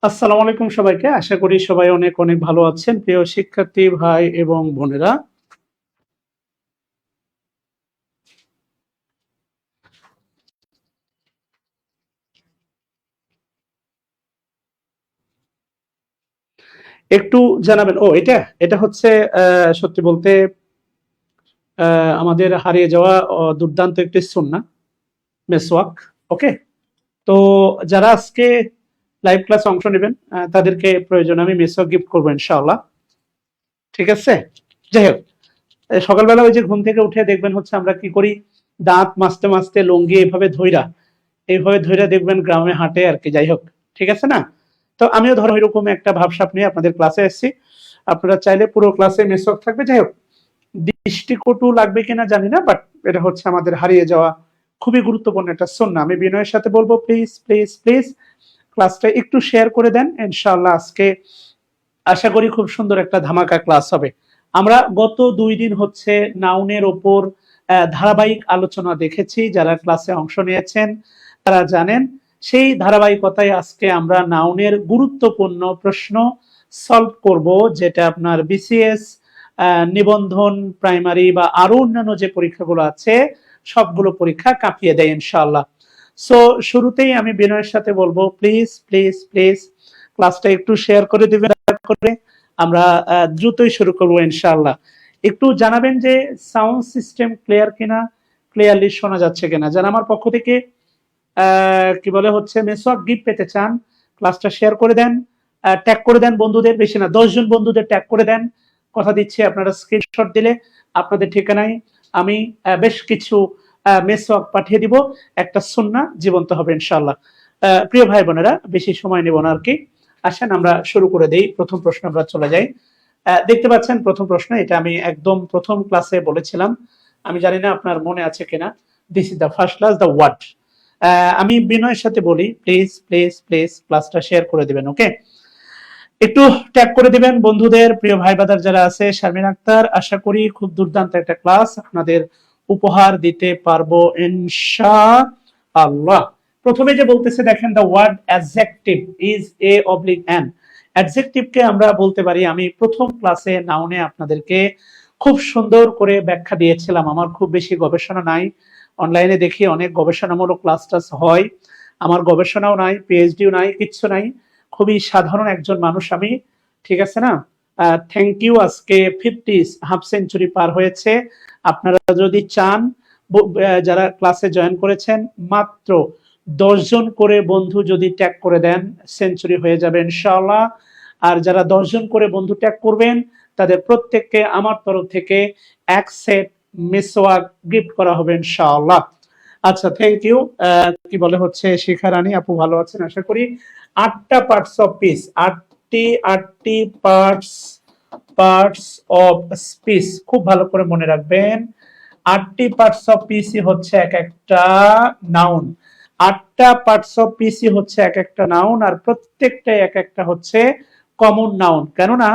আসসালামু আলাইকুম সবাইকে। আশা করি সবাই অনেক অনেক ভালো আছেন। প্রিয় শিক্ষার্থী ভাই এবং বোনেরা, একটু জানাবেন। এটা এটা হচ্ছে সত্যি বলতে আমাদের হারিয়ে যাওয়া দুর্দান্ত একটি সুন্নাহ মেসওয়াক। ওকে, তো যারা আজকে লাইভ ক্লাসে অংশ নেবেন তাদেরকে প্রয়োজন আমি মেসওয়াক গিফট করবো ইনশাআল্লাহ। ঠিক আছে, যাই হোক, সকালবেলা ওই যে ঘুম থেকে উঠে দেখবেন হচ্ছে আমরা কি করি, দাঁত মাজতে মাজতে লুঙ্গি এইভাবে ধইরা দেখবেন গ্রামে হাঁটে আর কি। যাই হোক, ঠিক আছে না? তো আমিও ধরো এরকম একটা ভাবসাব নিয়ে আপনাদের ক্লাসে এসেছি। আপনারা চাইলে পুরো ক্লাসে মেসওয়াক থাকবে। যাই হোক, দৃষ্টিকটু লাগবে কিনা জানি না, বাট এটা হচ্ছে আমাদের হারিয়ে যাওয়া খুবই গুরুত্বপূর্ণ একটা সুন্নাহ। আমি বিনয়ের সাথে বলবো প্লিজ প্লিজ প্লিজ ক্লাসটা একটু শেয়ার করে দেন। ইনশাআল্লাহ আজকে আশা করি খুব সুন্দর একটা ধামাকা ক্লাস হবে। আমরা গত 2 দিন হচ্ছে নাউনের ওপর ধারাবাহিক আলোচনা দেখেছি। যারা ক্লাসে অংশ নিয়েছেন তারা জানেন। সেই ধারাবাহিকতায় আজকে আমরা নাউনের গুরুত্বপূর্ণ প্রশ্ন সলভ করব, যেটা আপনার বিসিএস, নিবন্ধন, প্রাইমারি বা আরো অন্যান্য যে পরীক্ষাগুলো আছে সবগুলো পরীক্ষা কাঁপিয়ে দেয় ইনশাআল্লাহ। সো শুরুতেই আমি বিনয়ের সাথে বলবো প্লিজ প্লিজ প্লিজ ক্লাসটা একটু শেয়ার করে দিবেন করে আমরা দ্রুতই শুরু করবো ইনশাআল্লাহ। একটু জানাবেন যে সাউন্ড সিস্টেম ক্লিয়ার কিনা, ক্লিয়ারলি শোনা যাচ্ছে কিনা। যারা আমার পক্ষ থেকে কি বলে হচ্ছে মেসওয়াক গিফট পেতে চান, ক্লাসটা শেয়ার করে দেন, ট্যাগ করে দেন বন্ধুদের, বেশি না 10 জন বন্ধুদের ট্যাগ করে দেন। কথা দিচ্ছি আপনারা স্ক্রিনশট দিলে আপনাদের ঠিকানায় আমি বেশ কিছু মেসওয়াক পাঠিয়ে দিব। একটা সুন্নাহ জীবন্ত হবে ইনশাআল্লাহ। প্রিয় ভাই বোনেরা, বেশি সময় নেব না আর কি। আসেন আমরা শুরু করে দেই। প্রথম প্রশ্ন আমরা চলে যাই। দেখতে পাচ্ছেন প্রথম প্রশ্ন, এটা আমি একদম প্রথম ক্লাসে বলেছিলাম। আমি জানি না আপনার মনে আছে কিনা। This is the first class, the word. আমি বিনয়ের সাথে বলি প্লিজ প্লিজ প্লিজ ক্লাসটা শেয়ার করে দিবেন। ওকে, একটু ট্যাগ করে দিবেন বন্ধুদের। প্রিয় ভাই বাদার যারা আছে, শারমিন আক্তার, আশা করি খুব দুর্দান্ত একটা ক্লাস আপনাদের উপহার দিতে পারবো ইনশাআল্লাহ। প্রথমে যে বলতেছে দেখেন, the word adjective is a oblique an. অ্যাডজেক্টিভকে আমরা বলতে পারি, আমি প্রথম ক্লাসে নাউনে আপনাদেরকে খুব সুন্দর করে ব্যাখ্যা দিয়েছিলাম। আমার খুব বেশি গবেষণা নাই, অনলাইনে দেখি অনেক গবেষণামূলক ক্লাস টাস হয়, আমার গবেষণাও নাই, পিএইচডিও নাই, কিচ্ছু নাই, খুবই সাধারণ একজন মানুষ আমি। ঠিক আছে না? Thank you. আজকে 50 হাফ সেঞ্চুরি পার হয়েছে। আপনারা যদি চান, যারা ক্লাসে জয়েন করেছেন, মাত্র 10 জন করে বন্ধু যদি ট্যাগ করে দেন, সেঞ্চুরি হয়ে যাবে ইনশাআল্লাহ। আর যারা 10 জন করে বন্ধু ট্যাগ করবেন তাদের প্রত্যেককে আমার তরফ থেকে এক সেট মিসওয়াক গিফট করা হবে ইনশাআল্লাহ। আচ্ছা, থ্যাংক ইউ। কি বলে হচ্ছে শিখা রানী আপু, ভালো আছেন আশা করি। 8টা পার্টস অফ পিস, 8টি পার্টস অফ স্পিচ, খুব ভালো করে মনে রাখবেন। 8টি পার্টস অফ পিসি হচ্ছে এক একটা নাউন। 8টা পার্টস অফ পিসি হচ্ছে এক একটা নাউন, আর প্রত্যেকটাই এক একটা হচ্ছে কমন নাউন। কেননা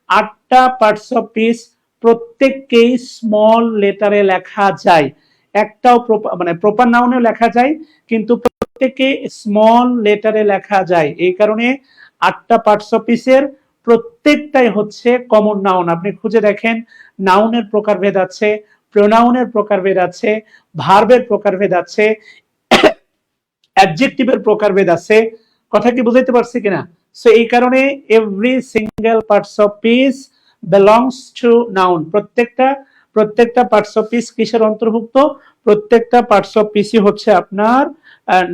8টা পার্টস অফ পিস প্রত্যেককেই স্মল লেটারে লেখা যায়। একটাও মানে প্রপার নাউনে লেখা যায়, কিন্তু প্রত্যেকে স্মল লেটারে লেখা যায়। এই কারণে 8টা পার্টস অফ পিসের প্রত্যেকটাই হচ্ছে কমন নাউন। আপনি খুঁজে দেখেন, নাউনের প্রকারভেদ আছে, প্রোনাউনের প্রকারভেদ আছে, ভার্বের প্রকারভেদ আছে, অ্যাডজেক্টিভের প্রকারভেদ আছে। কথা কি বুঝাইতে পারছি কিনা? সো এই কারণে every single parts of piece belongs to noun. প্রত্যেকটা পার্টস অফ পিস কিসের অন্তর্ভুক্ত? প্রত্যেকটা পার্টস অফ পিসই হচ্ছে আপনার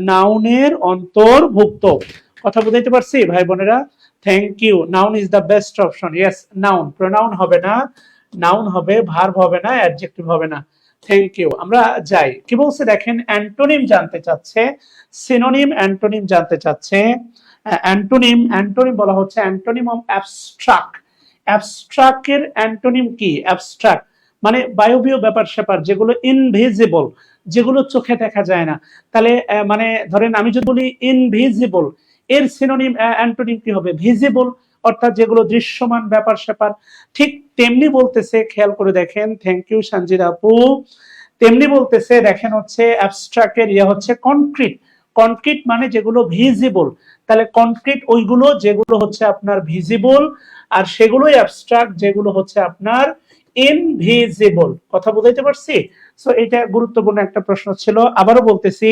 নাউনের অন্তর্ভুক্ত। কথা বুঝাইতে পারছি ভাই বোনেরা? Thank you. Noun is the best option. Yes, noun. Pronoun হবে না, নাউন হবে, ভার্ব হবে না, অ্যাডজেক্টিভ হবে না। Thank you. আমরা যাই, কি বলছে দেখেন, অ্যান্টোনিম জানতে চাচ্ছে, সিনোনিম অ্যান্টোনিম জানতে চাচ্ছে। অ্যান্টোনিম বলা হচ্ছে অ্যান্টোনিম অফ অ্যাবস্ট্রাক্ট। অ্যাবস্ট্রাক্টের অ্যান্টোনিম কি? অ্যাবস্ট্রাক্ট মানে বায়বীয় ব্যাপার স্যাপার যেগুলো ইনভিজিবল, যেগুলো চোখে দেখা যায় না। তাহলে মানে ধরেন আমি যদি বলি ইনভিজিবল, এর সিনোনিম অ্যান্টোনিম কি হবে? ভিজিবল, অর্থাৎ যেগুলো দৃশ্যমান ব্যাপার স্যাপার। ঠিক তেমনি বলতেছে, খেয়াল করে দেখেন, থ্যাংক ইউ সঞ্জিদা আপু, তেমনি বলতেছে দেখেন হচ্ছে অ্যাবস্ট্রাক্টের ইয়ে হচ্ছে কনক্রিট। কনক্রিট মানে যেগুলো ভিজিবল, তাহলে কনক্রিট ওইগুলো যেগুলো হচ্ছে আপনার ভিজিবল, আর সেগুলোই অ্যাবস্ট্রাক্ট যেগুলো হচ্ছে আপনার ইনভিজিবল। কথা বুঝাইতে পারছি? সো এটা গুরুত্বপূর্ণ একটা প্রশ্ন ছিল। আবারও বলতেছি,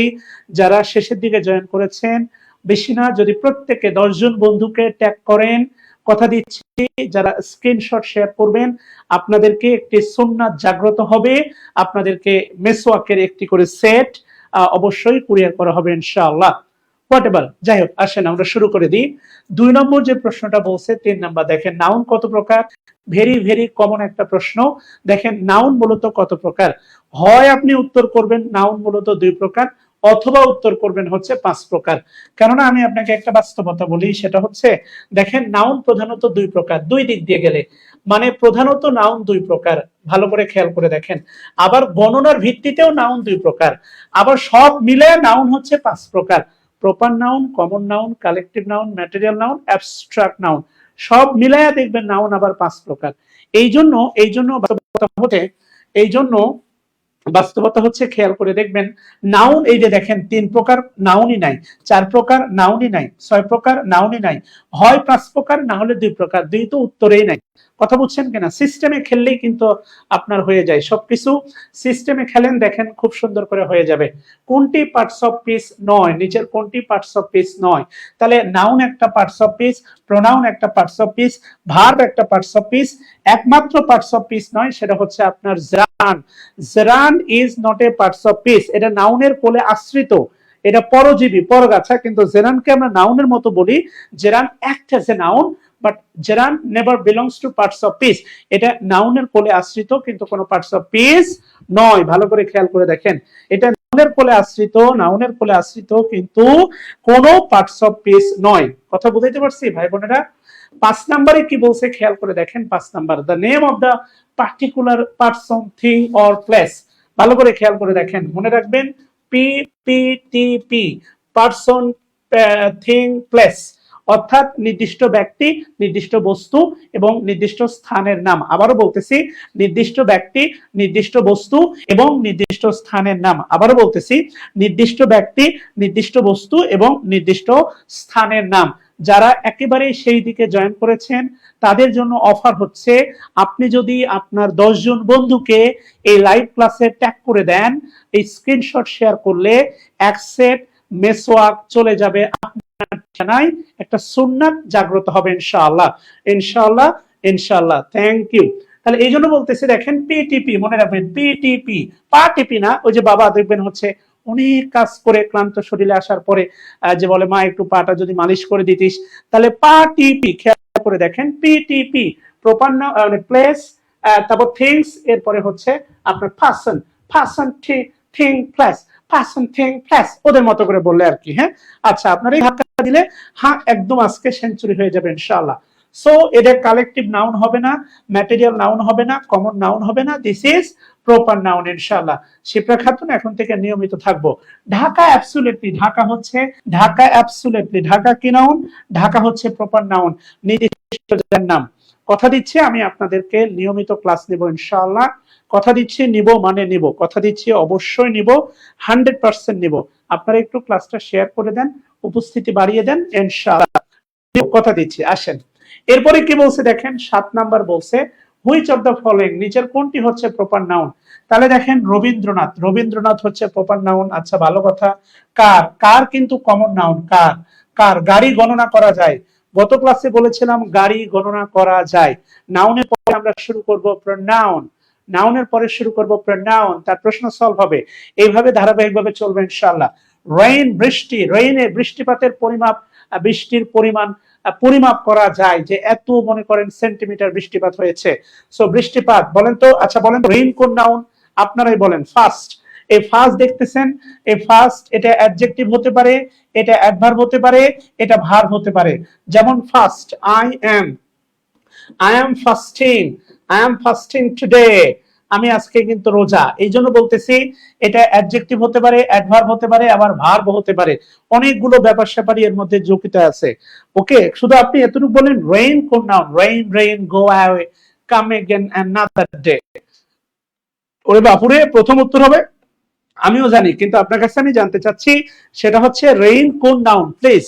যারা শেষের দিকে জয়েন করেছেন, বেশি না, যদি প্রত্যেকে 10 জন বন্ধুকে ট্যাগ করেন, কথা দিচ্ছি যারা স্ক্রিনশট শেয়ার করবেন আপনাদেরকে একটি সুন্নাত জাগ্রত হবে, আপনাদেরকে মেসওয়াকের একটি করে সেট অবশ্যই কুরিয়ার করা হবে ইনশাআল্লাহ। হোয়াটএভার, যাই হোক, আসেন আমরা শুরু করে দিই। 2 নম্বর যে প্রশ্নটা বলছে, 3 নাম্বার, দেখেন নাউন কত প্রকার। ভেরি ভেরি কমন একটা প্রশ্ন। দেখেন নাউন মূলত কত প্রকার, হয় আপনি উত্তর করবেন নাউন মূলত 2 প্রকার, অথবা উত্তর করবেন হচ্ছে 5 প্রকার। কেননা আমি আপনাকে একটা বাস্তবতা বলি, সেটা হচ্ছে দেখেন নাউন প্রধানত 2 প্রকার, 2 দিক দিয়ে গেলে, মানে প্রধানত নাউন 2 প্রকার, ভালো করে খেয়াল করে দেখেন। আবার গণনার ভিত্তিতেও নাউন 2 প্রকার, আবার সব মিলে নাউন হচ্ছে 5 প্রকার। Proper noun, common noun, collective noun, material noun, abstract noun, সব মিলাইয়া দেখবেন নাউন আবার 5 প্রকার। এই জন্য বাস্তবতা হচ্ছে খেয়াল করে দেখবেন, নাউন এই যে দেখেন 3 প্রকার নাউনই নাই, 4 প্রকার নাউনই নাই, 6 প্রকার নাউনই নাই, হয় 5 প্রকার না হলে 2 প্রকার, 2 তো উত্তরেই নাই। কথা বুঝছেন কিনা? সিস্টেমে খেললেই কিন্তু আপনার হয়ে যায় সবকিছু। সিস্টেমে খেলেন, দেখেন খুব সুন্দর করে হয়ে যাবে। কোনটি পার্টস অফ স্পিচ নয়, নিচের কোনটি পার্টস অফ স্পিচ নয়? তাহলে নাউন একটা পার্টস অফ স্পিচ, প্রোনাউন একটা পার্টস অফ স্পিচ, ভার্ব একটা পার্টস অফ স্পিচ। একমাত্র পার্টস অফ স্পিচ নয়, সেটা হচ্ছে আপনার gerund. Gerund is not a parts of speech, এটা নাউনের কোলে আশ্রিত, এটা পরজীবী, পরগাছা, কিন্তু জেরানকে আমরা নাউনের মতো বলি। Gerund act as a noun, but gerund never belongs to parts of speech. এটা নাউনের কোলে আশ্রিত কিন্তু কোনো পার্টস অফ স্পিচ নয়। ভালো করে খেয়াল করে দেখেন, এটা নাউনের কোলে আশ্রিত কিন্তু কোনো পার্টস অফ স্পিচ নয়। কথা বুঝাইতে পারছি ভাই বোনেরা? 5 নম্বরে কি বলছে খেয়াল করে দেখেন। 5 number, the name of the particular person, thing or place. ভালো করে খেয়াল করে দেখেন, মনে রাখবেন PPTP, পারসন, থিং, প্লেস, অর্থাৎ নির্দিষ্ট ব্যক্তি, নির্দিষ্ট বস্তু এবং নির্দিষ্ট স্থানের নাম। আবারও বলতেছি, নির্দিষ্ট ব্যক্তি, নির্দিষ্ট বস্তু এবং নির্দিষ্ট স্থানের নাম। আবারও বলতেছি, নির্দিষ্ট ব্যক্তি, নির্দিষ্ট বস্তু এবং নির্দিষ্ট স্থানের নাম। যারা একেবারে সেই দিকে জয়েন করেছেন তাদের জন্য অফার হচ্ছে, আপনি যদি আপনার 10 জন বন্ধুকে এই লাইভ ক্লাসে ট্যাগ করে দেন, এই স্ক্রিনশট শেয়ার করলে এক সেট মেসওয়াক চলে যাবে আপনার ঠিকানায়, একটা সুন্নাত জাগ্রত হবে ইনশাআল্লাহ। ইনশাআল্লাহ, ইনশাআল্লাহ, থ্যাংক ইউ। তাহলে এই জন্য বলতেছি, দেখেন PTP, মনে রাখবেন PTP, পা টিপি না। ওই যে বাবা দেখবেন হচ্ছে অনেক কাজ করে ক্লান্ত শরীরে আসার পরে যে বলে মা একটু পাটা যদি মালিশ করে দিতিস, তাহলে পা টিপি। খেয়াল করে দেখেন PTP, প্রপার প্লেস, তারপর থিংস, এরপরে হচ্ছে আপনার person, person thing place, person thing place, ওদের মতো করে বললে আর কি। হ্যাঁ, আচ্ছা, আপনার এই ধাক্কা দিলে হ্যাঁ একদম আজকে সেঞ্চুরি হয়ে যাবে ইনশাআল্লাহ। সো এটা কালেকটিভ নাউন হবে না, ম্যাটেরিয়াল নাউন হবে না, কমন নাউন হবে না, দিস ইজ প্রপার নাউন ইনশাআল্লাহ। শিপ্রা খাতুন এখন থেকে নিয়মিত থাকবো। ঢাকা অ্যাবসলিউটলি, ঢাকা কি নাউন? ঢাকা হচ্ছে প্রপার নাউন, নির্দিষ্ট নাম। কথা দিচ্ছি আমি আপনাদেরকে নিয়মিত ক্লাস নেব ইনশাআল্লাহ। কথা দিচ্ছি নিব মানে নিব, কথা দিচ্ছি অবশ্যই নিব, 100% নিব। আপনারা একটু ক্লাসটা শেয়ার করে দেন, উপস্থিতি বাড়িয়ে দেন ইনশাআল্লাহ, কথা দিচ্ছি। আসেন এরপরে কি বলছে দেখেন, 7 নাম্বার বলছে, হুইচ অফ দ্য ফলোইং, নিচের কোনটি হচ্ছে প্রপার নাউন? তাহলে দেখেন রবীন্দ্রনাথ হচ্ছে প্রপার নাউন। আচ্ছা, ভালো কথা। কার কিন্তু কমন নাউন। কার, গাড়ি গণনা করা যায়। গত ক্লাসে বলেছিলাম গাড়ি গণনা করা যায়। নাউনের পরে আমরা শুরু করব প্রনাউন, তার প্রশ্ন সলভ হবে। এইভাবে ধারাবাহিকভাবে চলবে ইনশাআল্লাহ। রেইন, বৃষ্টি, রেইনে বৃষ্টিপাতের পরিমাপ, বৃষ্টির পরিমাপ করা যায় যে এত মনে করেন সেন্টিমিটার বৃষ্টিপাত হয়েছে। সো বৃষ্টিপাত বলেন তো। আচ্ছা বলেন, রেইন কোন নাউন? আপনারাই বলেন। ফার্স্ট, এই ফার্স্ট দেখতেছেন, এই ফার্স্ট, এটা অ্যাডজেক্টিভ হতে পারে, এটা অ্যাডভার্ব হতে পারে, এটা ভার্ব হতে পারে। যেমন first, I am fasting today, আমি আজকে কিন্তু রোজা, এই জন্য বলতেছি এটা অ্যাডজেক্টিভ হতে পারে, অ্যাডভার্ব হতে পারে, আবার ভার্ব হতে পারে, অনেকগুলো ব্যাপার স্যাপারই এর মধ্যে জড়িত আছে। ওকে, শুধু আপনি এতটুকু বলেন রেইন কোন noun, rain rain go away come again another day. ওরে বাপুরে, প্রথম উত্তর হবে আমিও জানি, কিন্তু আপনার কাছে আমি জানতে চাচ্ছি সেটা হচ্ছে রেইন কোন নাউন প্লিজ,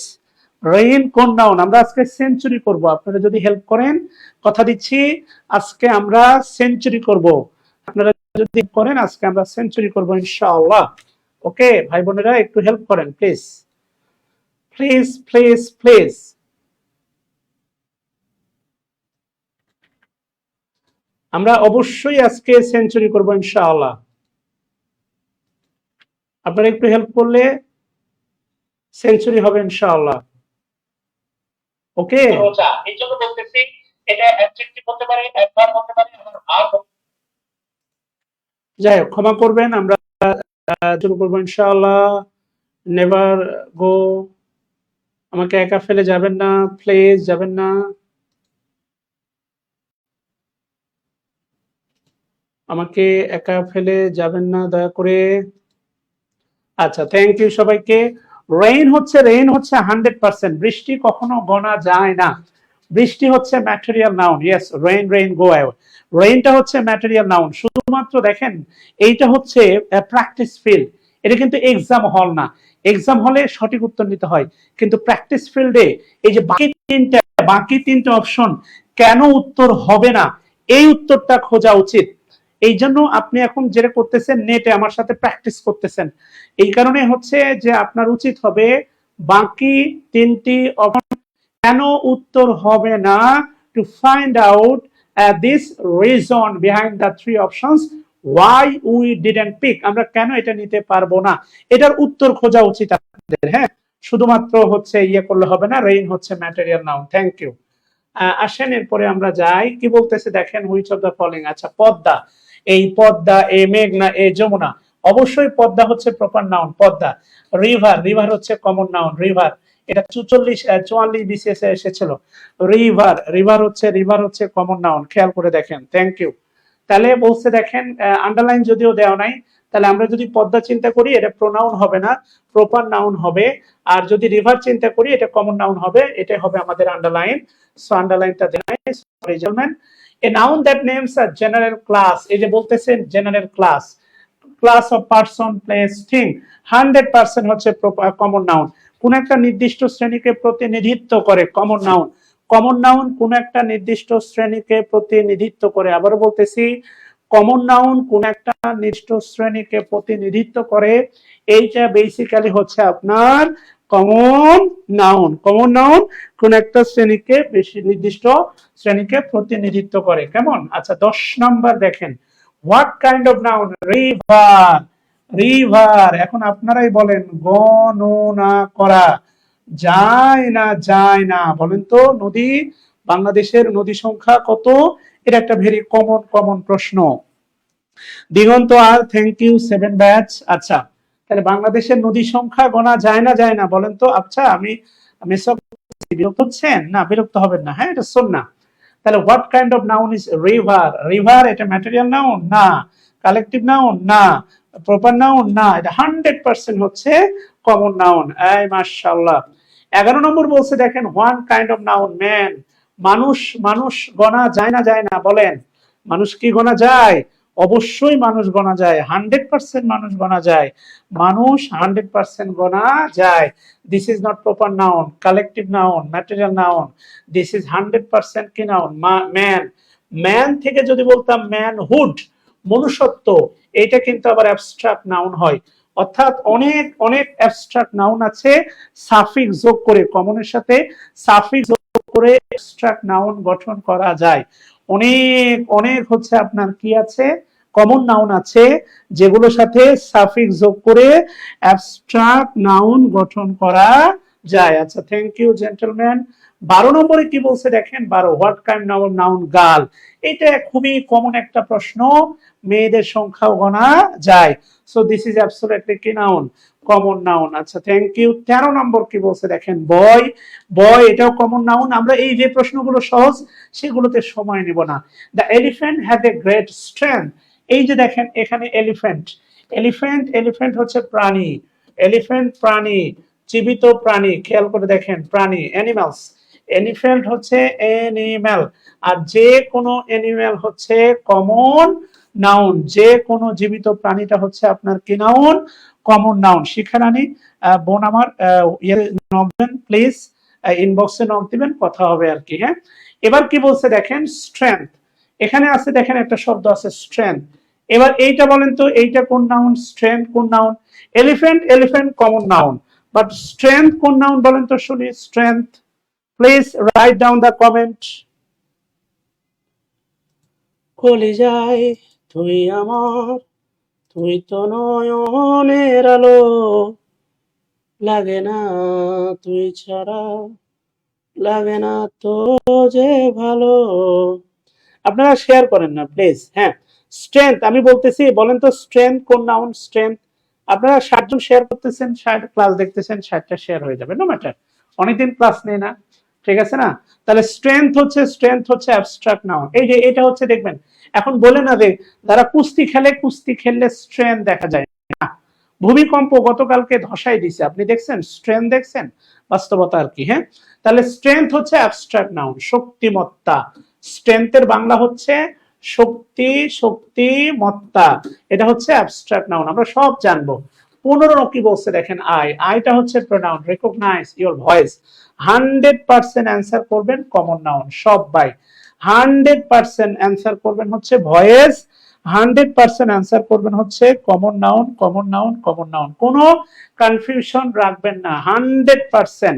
রেইন কোন নাউন। আমরা আজকে সেঞ্চুরি করব, আপনারা যদি হেল্প করেন কথা দিচ্ছি আজকে আমরা সেঞ্চুরি করব, আপনারা যদি করেন আজকে আমরা সেঞ্চুরি করব ইনশাআল্লাহ। ওকে ভাই বোনেরা একটু হেল্প করেন প্লিজ প্লিজ প্লিজ প্লিজ। আমরা অবশ্যই আজকে সেঞ্চুরি করব ইনশাআল্লাহ, আপনারা একটু হেল্প করলে সেঞ্চুরি হবে ইনশাআল্লাহ। ওকে, এই জন্য বলতেছি এটা অ্যাডজেক্টিভ হতে পারে, অ্যাডভার্ব হতে পারে, ভার্ব। যাই হোক ক্ষমা করবেন, আমরা শুরু করবো ইনশাআল্লাহ। নেভার গো, আমাকে একা ফেলে যাবেন না প্লিজ, যাবেন না, আমাকে একা ফেলে যাবেন না দয়া করে। আচ্ছা, থ্যাংক ইউ সবাইকে। রেইন হচ্ছে 100%, বৃষ্টি কখনো গণা যায় না, বৃষ্টি হচ্ছে material noun. Yes, rain rain go away, রেইনটা হচ্ছে ম্যাটেরিয়াল নাউন। শুধুমাত্র দেখেন এইটা হচ্ছে প্র্যাকটিস ফিল্ড, এটা কিন্তু এক্সাম হল না, এক্সাম হলে সঠিক উত্তর নিতে হয়, কিন্তু প্র্যাকটিস ফিল্ডে এই যে বাকি তিনটা অপশন কেন উত্তর হবে না, এই উত্তরটা খোঁজা উচিত। এই জন্য আপনি এখন যেটা করতেছেন নেটে আমার সাথে প্র্যাকটিস করতেছেন, এই কারণে হচ্ছে যে আপনার উচিত হবে বাকি তিনটি অপশন কেন উত্তর হবে না, to find out this reason behind the three options why we didn't pick, আমরা কেন এটা নিতে পারবো না, এটার উত্তর খোঁজা উচিত আপনাদের। হ্যাঁ, শুধুমাত্র হচ্ছে ইয়ে করলে হবে না, রেইন হচ্ছে ম্যাটেরিয়াল নাউন। Thank you. আসেন এরপরে আমরা যাই, কি বলতেছে দেখেন, হুইচ অফ দ্য ফলোইং। আচ্ছা, পদ্মা, এই পদ্মা, এ মেঘনা, এ যমুনা, অবশ্যই পদ্মা হচ্ছে proper noun, Padma. River, river হচ্ছে কমন নাউন, রিভার, এটা 44 বিসিএস এ এসেছিল। রিভার, রিভার হচ্ছে কমন নাউন, খেয়াল করে দেখেন। Thank you. তাহলে বলছে দেখেন, আন্ডারলাইন যদিও দেওয়া নাই, তাহলে আমরা যদি পদ্মা চিন্তা করি এটা প্রোনাউন হবে না, প্রপার নাউন হবে, আর যদি রিভার চিন্তা করি এটা কমন নাউন হবে, এটা হবে আমাদের আন্ডারলাইন। সো আন্ডারলাইনটা দেয় রিজলমেন্ট। A noun that names a general class, এই যে বলতেছেন general class, class of person place thing, 100% হচ্ছে কমন নাউন, কোন একটা নির্দিষ্ট শ্রেণীকে প্রতিনিধিত্ব করে, কমন নাউন। কমন নাউন কোন একটা নির্দিষ্ট শ্রেণীকে প্রতিনিধিত্ব করে, আবারও বলতেছি কমন নাউন কোন একটা নির্দিষ্ট শ্রেণীকে প্রতিনিধিত্ব করে, এইটা বেসিক্যালি হচ্ছে আপনার কমন নাউন। কমন নাউন কোন একটা শ্রেণীকে বেশি নির্দিষ্ট শ্রেণীকে প্রতিনিধিত্ব করে, কেমন? আচ্ছা, 10 নাম্বার দেখেন, what kind of noun, river, river, এখন আপনারাই বলেন গণনা করা যায় না, বলেন তো নদী, বাংলাদেশের নদী সংখ্যা কত, এটা একটা ভেরি কমন প্রশ্ন। দিগন্ত আর থ্যাংক ইউ 7 ব্যাচ। আচ্ছা, তাহলে বাংলাদেশের নদী সংখ্যা গোনা যায় না বলেন তো। আচ্ছা, আমি বিরক্ত হচ্ছেন না, বিরক্ত হবেন না, হ্যাঁ এটা সুন্নাহ। তাহলে what kind of noun is river, river এটা ম্যাটেরিয়াল নাউন না, কালেকটিভ নাউন না, প্রপার নাউন না, এটা 100% হচ্ছে কমন নাউন। এই মাশাআল্লাহ। 11 নম্বর বলছে দেখেন, what kind of noun, man, মানুষ, মানুষ গণা যায় না বলেন, মানুষ কি গণা যায়? অবশ্যই মানুষ গণা যায়, 100% মানুষ গণা যায়, মানুষ 100% গণা যায়। This is not proper noun, collective noun, material noun, this is 100% কি নাউন, ম্যান। ম্যান থেকে যদি বলতাম ম্যানহুড, মনুষ্যত্ব, এটা কিন্তু আবার অ্যাবস্ট্রাক্ট নাউন হয়, অর্থাৎ অনেক অনেক অ্যাবস্ট্রাক্ট নাউন আছে সাফিক্স যোগ করে, কমনের সাথে সাফিক্স যোগ করে অ্যাবস্ট্রাক্ট নাউন গঠন করা যায়। অনেক অনেক হচ্ছে আপনার কি আছে, কমন নাউন আছে যেগুলোর সাথে সাফিক্স যোগ করে অ্যাবস্ট্রাক্ট নাউন গঠন করা যায়। আচ্ছা, থ্যাংক ইউ জেন্টলম্যান। 12 নম্বরে কি বলছে দেখেন, 12, হোয়াট কাইন্ড নাউন, গার্ল, এটা খুবই কমন একটা প্রশ্ন, মেয়েদের সংখ্যাও গণা যায়। সো দিস ইজ অ্যাবসলিউটলি কি নাউন, কমন নাউন। আচ্ছা, থ্যাংক ইউ। 13 নম্বর কি বলছে দেখেন, বয়, বয় এটাও কমন নাউন। আমরা এই যে প্রশ্নগুলো সহজ সেগুলোতে সময় নিব না। The elephant had a great strength, এই যে দেখেন এখানে এলিফ্যান্ট, এলিফ্যান্ট এলিফ্যান্ট হচ্ছে প্রাণী, এলিফ্যান্ট প্রাণী, জীবিত প্রাণী, খেয়াল করে দেখেন প্রাণী, অ্যানিমালস, এলিফ্যান্ট হচ্ছে অ্যানিম্যাল, আর যে কোনো অ্যানিম্যাল হচ্ছে কমন নাউন, যে কোনো জীবিত প্রাণীটা হচ্ছে আপনার কি নাউন, কমন নাউন। শিখারানী বোন আমার নক দেন প্লিজ, ইনবক্সে নক দিবেন, কথা হবে আর কি। হ্যাঁ, এবার কি বলছে দেখেন, স্ট্রেংথ, এখানে আছে দেখেন একটা শব্দ আছে স্ট্রেংথ। এবার এইটা বলেন তো, এইটা কোন নাউন, স্ট্রেংথ কোন noun? Elephant elephant common noun, but strength কোন নাউন বলেন তো শুনি, strength. Please write down the comment. কলিজায় তুই আমার, তুই তো নয়নের আলো, লাগে না তুই ছাড়া, লাগে না তো যে ভালো। আপনারা শেয়ার করেন না প্লিজ। হ্যাঁ, স্ট্রেংথ আমি বলতেছি, বলেন তো স্ট্রেংথ কোন নাউন, স্ট্রেংথ। আপনারা 60 জন শেয়ার করতেছেন, 60 ক্লাস দেখতেছেন, 60টা শেয়ার হয়ে যাবে, নো ম্যাটার, অনেকদিন ক্লাস নেই না, ঠিক আছে না? তাহলে স্ট্রেংথ হচ্ছে অ্যাবস্ট্রাক্ট নাউন। এই যে এটা হচ্ছে দেখবেন, এখন বলে না যে যারা কুস্তি খেলে, কুস্তি খেললে স্ট্রেংথ দেখা যায় না। ভূমিকম্প গতকালকে ধসাই দিছে, আপনি দেখছেন স্ট্রেংথ দেখছেন, বাস্তবতা আর কি। হ্যাঁ, তাহলে স্ট্রেংথ হচ্ছে অ্যাবস্ট্রাক্ট নাউন, শক্তিমত্তা। স্ট্রেংথের বাংলা হচ্ছে শক্তি, শক্তিমত্তা, এটা হচ্ছে অ্যাবস্ট্রাক্ট নাউন, আমরা সব জানবো। 15 কি বলছে দেখেন, আইটা হচ্ছে pronoun, recognize your voice. 100% answer করবেন কমন নাউন, সব বাই 100% অ্যান্সার করবেন হচ্ছে ভয়েস, 100% অ্যান্সার করবেন হচ্ছে common noun, common noun, common noun, কোনো কনফিউশন রাখবেন না, 100%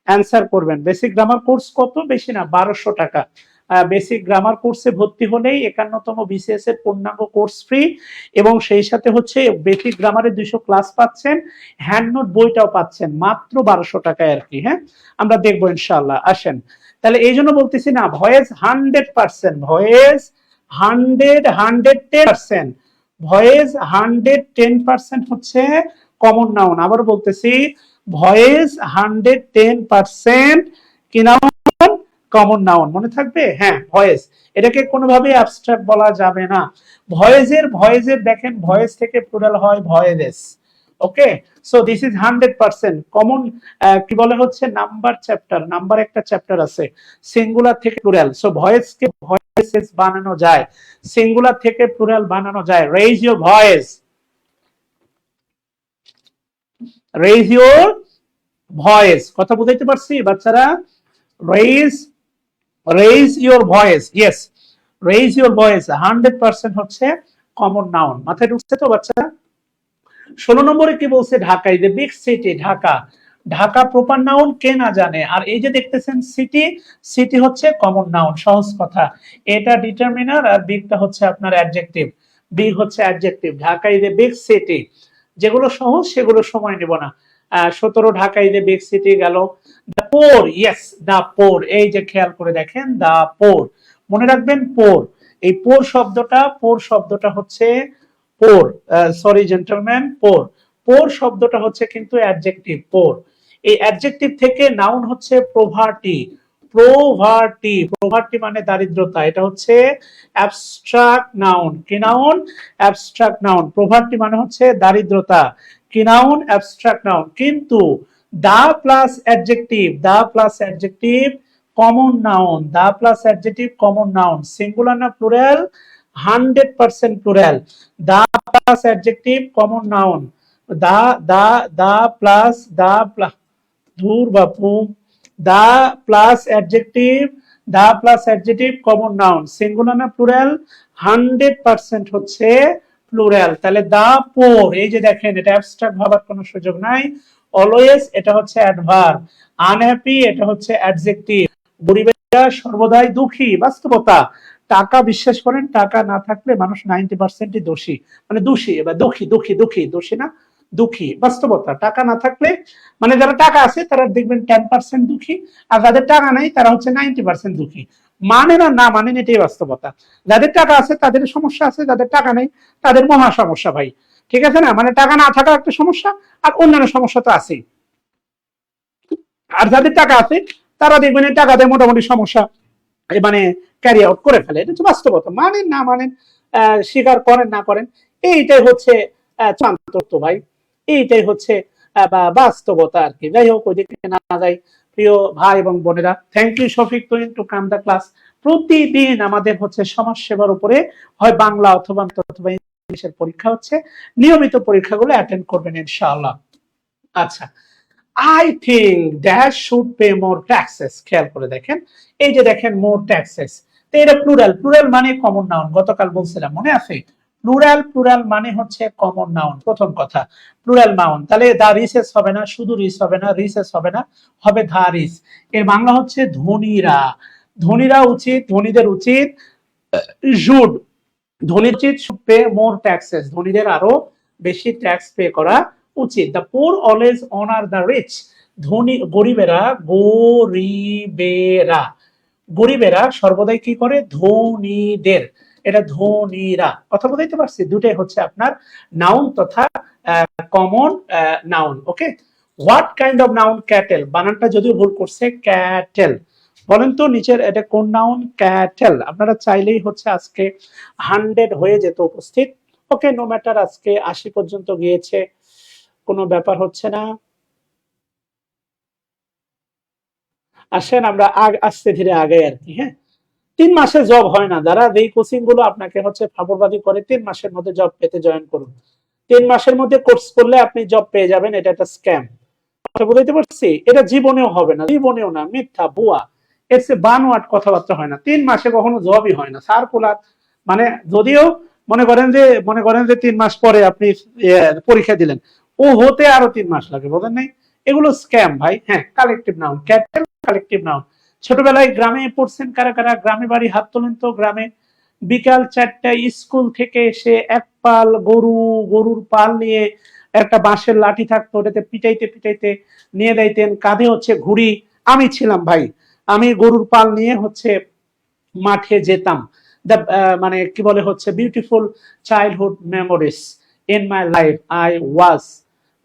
অ্যান্সার করবেন। বেসিক গ্রামার কোর্স কত, বেশি না, 1200 টাকা। বেসিক গ্রামার কোর্সে ভর্তি হলেই 51তম বিসিএস এর পূর্ণাঙ্গ কোর্স ফ্রি, এবং সেই সাথে হচ্ছে বেসিক গ্রামারের 200 ক্লাস পাচ্ছেন, হ্যান্ড নোট বইটাও পাচ্ছেন মাত্র 1200 টাকায় আর কি। হ্যাঁ, আমরা দেখবো ইনশাআল্লাহ, আসেন। তাহলে এই জন্য বলতেছি না, ভয়েস 100%, ভয়েস 110%, ভয়েস 110% হচ্ছে কমন নাউন। আবার বলতেছি, ভয়েস 110% কি নাউন, কমন নাউন, মনে থাকবে? হ্যাঁ, ভয়েস, এটাকে কোনোভাবে অ্যাবস্ট্রাক্ট বলা যাবে না। ভয়েসের দেখেন, ভয়েস থেকে প্লুরাল হয় voice. Okay, so this is 100% common. কি বলে হচ্ছে নাম্বার চ্যাপ্টার, নাম্বার একটা চ্যাপ্টার আছে, সিঙ্গুলার থেকে প্লুরাল, সো ভয়েসকে ভয়েসেস বানানো যায়, সিঙ্গুলার থেকে প্লুরাল বানানো যায়। Raise your voice, raise your voice, কথা বুঝাইতে পারছি বাচ্চারা? raise your voice, yes, raise your voice 100% হচ্ছে কমন নাউন। মাথায় ঢুকছে তো বাচ্চারা? 16 নম্বরে কি বলছে, ঢাকা, এই যে big city, Dhaka, Dhaka proper noun কে না জানে। আর এই যে দেখতেছেন সিটি, সিটি হচ্ছে কমন নাউন, সহজ কথা, এটা ডিটারমিনার আর বিগটা হচ্ছে আপনার অ্যাডজেক্টিভ, বিগ হচ্ছে adjective. Dhaka is a big city, যেগুলো সহজ সেগুলো সময় নিব না। 17 Dhaka is a big city গেল। দা পোর, ইয়েস দা পোর, এই যে খেয়াল করে দেখেন দা পোর, মনে রাখবেন পোর, এই পোর শব্দটা হচ্ছে পোর, সরি জেন্টলম্যান, পোর, পোর শব্দটা হচ্ছে কিন্তু অ্যাডজেক্টিভ, পোর। এই অ্যাডজেক্টিভ থেকে নাউন হচ্ছে প্রভার্টি, প্রভার্টি, প্রভার্টি মানে দারিদ্রতা, এটা হচ্ছে অ্যাবস্ট্রাক্ট নাউন। কি নাউন? Abstract noun. প্রভার্টি মানে হচ্ছে দারিদ্রতা, কি নাউন? Abstract noun. কিন্তু the plus adjective, the plus adjective common noun, the plus adjective common noun, singular না plural? 100% plural. The plus adjective common noun, the the the plus ধুর বাপু, the plus adjective common noun, singular না plural? 100% হচ্ছে plural. তাহলে দা পোর, এই যে দেখেন এটা অ্যাবস্ট্রাক্ট ভাবার কোনো সুযোগ নাই। অলওয়েজ এটা হচ্ছে অ্যাডভার্ব, আনহ্যাপি এটা হচ্ছে অ্যাডজেক্টিভ, গরিবেরা সর্বদাই দুঃখী, বাস্তবতা। টাকা, বিশ্বাস করেন টাকা না থাকলে মানুষ 90%ই দোষী, মানে দোষী, এবার দুঃখী, দোষী না, দুঃখী, বাস্তবতা। টাকা না থাকলে, মানে যারা টাকা আছে তারা দেখবেন 10% দুঃখী, আর যাদের টাকা নাই তারা হচ্ছে 90% দুঃখী। মানেন আর না মানেন, এটাই বাস্তবতা। যাদের টাকা আছে তাদের সমস্যা আছে, যাদের টাকা নেই তাদের মহা সমস্যা ভাই, ঠিক আছে না? মানে টাকা না থাকা একটা সমস্যা, আর অন্যান্য সমস্যা তো আছেই। আর যাদের টাকা আছে তারা দেখবেন টাকা দিয়ে মোটামুটি সমস্যা মানে ক্যারি আউট করে ফেলে, এটা হচ্ছে বাস্তবতা। মানেন না মানেন, স্বীকার করেন না করেন, এইটাই হচ্ছে তত্ত্ব ভাই, এইটাই হচ্ছে বাস্তবতা আর কি। যাই হোক, ওইদিকে না যাই। প্রিয় ভাই এবং বোনেরা, thank you Shafiq to come the class. প্রতিদিন আমাদের হচ্ছে সমাজ সেবার উপরে হয় বাংলা অথবা ইংলিশের পরীক্ষা হচ্ছে, নিয়মিত পরীক্ষাগুলো অ্যাটেন্ড করবেন ইনশাআল্লাহ। আচ্ছা, I think that should pay more taxes. খেয়াল করে দেখেন, এই যে দেখেন মোর ট্যাক্সেস, তো এটা প্লুরাল, প্লুরাল মানে কমন নাউন, গতকাল বলছিলাম মনে আছে? প্লুরাল, প্লুরাল মানে হচ্ছে কমন নাউন, প্রথম কথা প্লুরাল নাউন। তাহলে দা রিসেস হবে না, শুধু রিস হবে না, রিসেস হবে না, হবে ধা রিস। এর বাংলা হচ্ছে ধনীরা, ধনীরা উচিত, ধনীদের উচিত শুড, ধনীর উচিত পে মোর ট্যাক্সেস, ধনীদের আরো বেশি ট্যাক্স পে করা উচিত। The poor always honour the rich, ধনী গরিবেরা, গরিবেরা, গরিবেরা সর্বদাই কি করে? ধনীদের, এটা ধনীরা। কথা বুঝাইতে পারছি? দুটাই হচ্ছে আপনার নাউন তথা common noun. Okay, what kind of noun? Cattle, বানানটা যদিও ভুল করছে, ক্যাটেল। বলেন তো নিচের এটা কোন নাউন? ক্যাটেল। আপনারা চাইলেই হচ্ছে আজকে 100 হয়ে যেত উপস্থিত। ওকে, নো ম্যাটার, আজকে 80 পর্যন্ত গিয়েছে, কোনো ব্যাপার হচ্ছে না। আসেন আমরা আস্তে ধীরে আগে আর কি। হ্যাঁ, 3 মাসে জব হয় না, যারা এই কোচিং গুলো আপনাকে হচ্ছে ফাপড়বাজি করে, 3 মাসের মধ্যে জব পেতে জয়েন করুন। 3 মাসের মধ্যে কোর্স করলে আপনি জব পেয়ে যাবেন, এটা একটা স্ক্যাম। বুঝাইতে পারছি? এটা জীবনেও হবে না, জীবনেও না, মিথ্যা, বুয়া, এর চেয়ে বানোয়াট কথাবার্তা হয় না। 3 মাসে কখনো জবই হয় না, সার্কুলার মানে, যদিও মনে করেন যে 3 মাস পরে আপনি পরীক্ষা দিলেন, ও হতে আরো 3 মাস লাগে, বোঝেন নাই? এগুলো স্ক্যাম ভাই। হ্যাঁ, collective noun, cattle collective noun. ছোটবেলায় গ্রামে পড়ছেন কারা কারা? গ্রামে বাড়ি, হাত তোলেন তো। গ্রামে বিকাল 4টায় স্কুল থেকে এসে এক পাল গরুর পাল নিয়ে একটা বাঁশের লাঠি থাকতো, ওটাতে পিটাইতে পিটাইতে নিয়ে যাইতেন, কাঁধে হচ্ছে ঘুড়ি। আমি ছিলাম ভাই, আমি গরুর পাল নিয়ে হচ্ছে মাঠে যেতাম। মানে কি বলে হচ্ছে beautiful childhood memories in my life I was.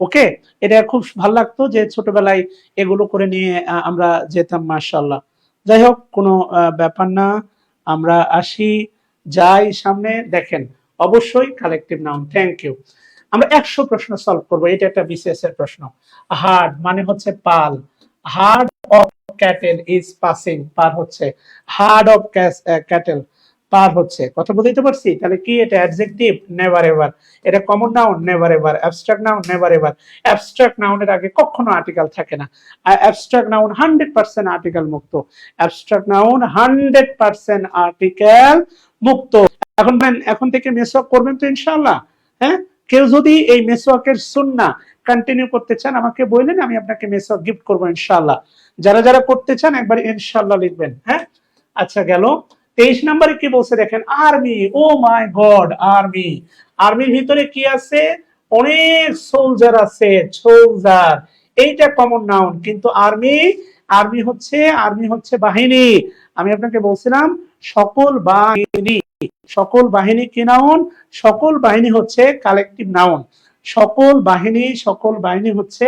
Okay, এটা খুব ভালো লাগতো যে ছোটবেলায় এগুলো করে নিয়ে আমরা যেতাম, মাশাআল্লাহ। যাই হোক, কোনো ব্যাপার না, আমরা আসি, যাই সামনে। দেখেন, অবশ্যই কালেকটিভ নাউন। Thank you. আমরা 100 প্রশ্ন সলভ করব, এটা একটা বিসিএস এর প্রশ্ন। হার্ড মানে হচ্ছে পাল, herd of cattle is passing, পার হচ্ছে, হার্ড অফ ক্যাটেল পার হচ্ছে। কথা বুঝতে পারছি? তাহলে কি এটা? Adjective, never ever. এটা common noun, never ever. Abstract noun, never ever. Abstract নাউনের আগে কখনো আর্টিকেল থাকে না। অ্যাবস্ট্রাক্ট নাউন 100% আর্টিকেল মুক্ত। অ্যাবস্ট্রাক্ট নাউন 100% আর্টিকেল মুক্ত। এখন থেকে মেসওয়াক করবেন তো ইনশাআল্লাহ? হ্যাঁ, কেউ যদি এই মেসওয়াকের সুন্নাহ কন্টিনিউ করতে চান আমাকে বললেন, আমি আপনাকে মেসওয়াক গিফট করবো ইনশাআল্লাহ। যারা যারা করতে চান একবার ইনশাআল্লাহ লিখবেন। হ্যাঁ, আচ্ছা, গেল। 23 নম্বরে কি বলছে দেখেন, আর্মি। ও মাই গড, আর্মি। আর্মির ভিতরে কি আছে? অনেক সোলজার আছে, সোলজার, এইটা কমন নাউন। কিন্তু আর্মি হচ্ছে বাহিনী। আমি আপনাকে বলছিলাম সকল বাহিনী, সকল বাহিনী কি নাউন? সকল বাহিনী হচ্ছে কালেকটিভ নাউন। সকল বাহিনী হচ্ছে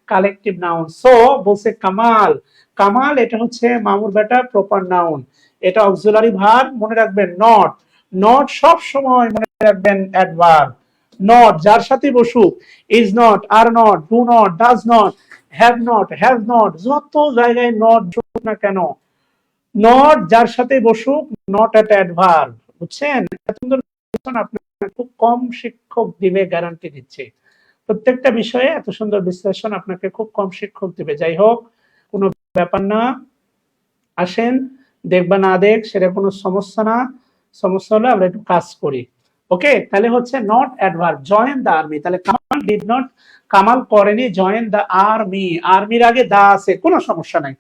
কালেকটিভ নাউন। সো বলছে কামাল, কামাল এটা হচ্ছে মামুর বেটা, প্রপার নাউন। এটা অক্সিলারি ভার্ব, মনে রাখবেন। নট, নট সব সময় মনে রাখবেন অ্যাডভার্ব। নট যার সাথে বসুক, is not, are not, do not, does not, have not, has not, যত জায়গায় নট বসুক না কেন, নট যার সাথে বসুক, নট এট অ্যাডভার্ব। বুঝছেন? আপনার খুব কম শিক্ষক দিবে, গ্যারান্টি দিচ্ছে। প্রত্যেকটা বিষয়ে এত সুন্দর বিশ্লেষণ আপনাকে খুব কম শিক্ষক দিবে। যাই হোক, কোনো ব্যাপার না। আসেন, দেখবা না দেখ সেটা কোনো সমস্যা না। সমস্যা হলে আমরা একটু কাজ করি। ওকে, তাহলে হচ্ছে not adverb, join the army. তাহলে কামাল ডিড নট, কামাল করেনি জয়েন দ্য আর্মি। আর্মির আগে দা আছে, কোনো সমস্যা নাই।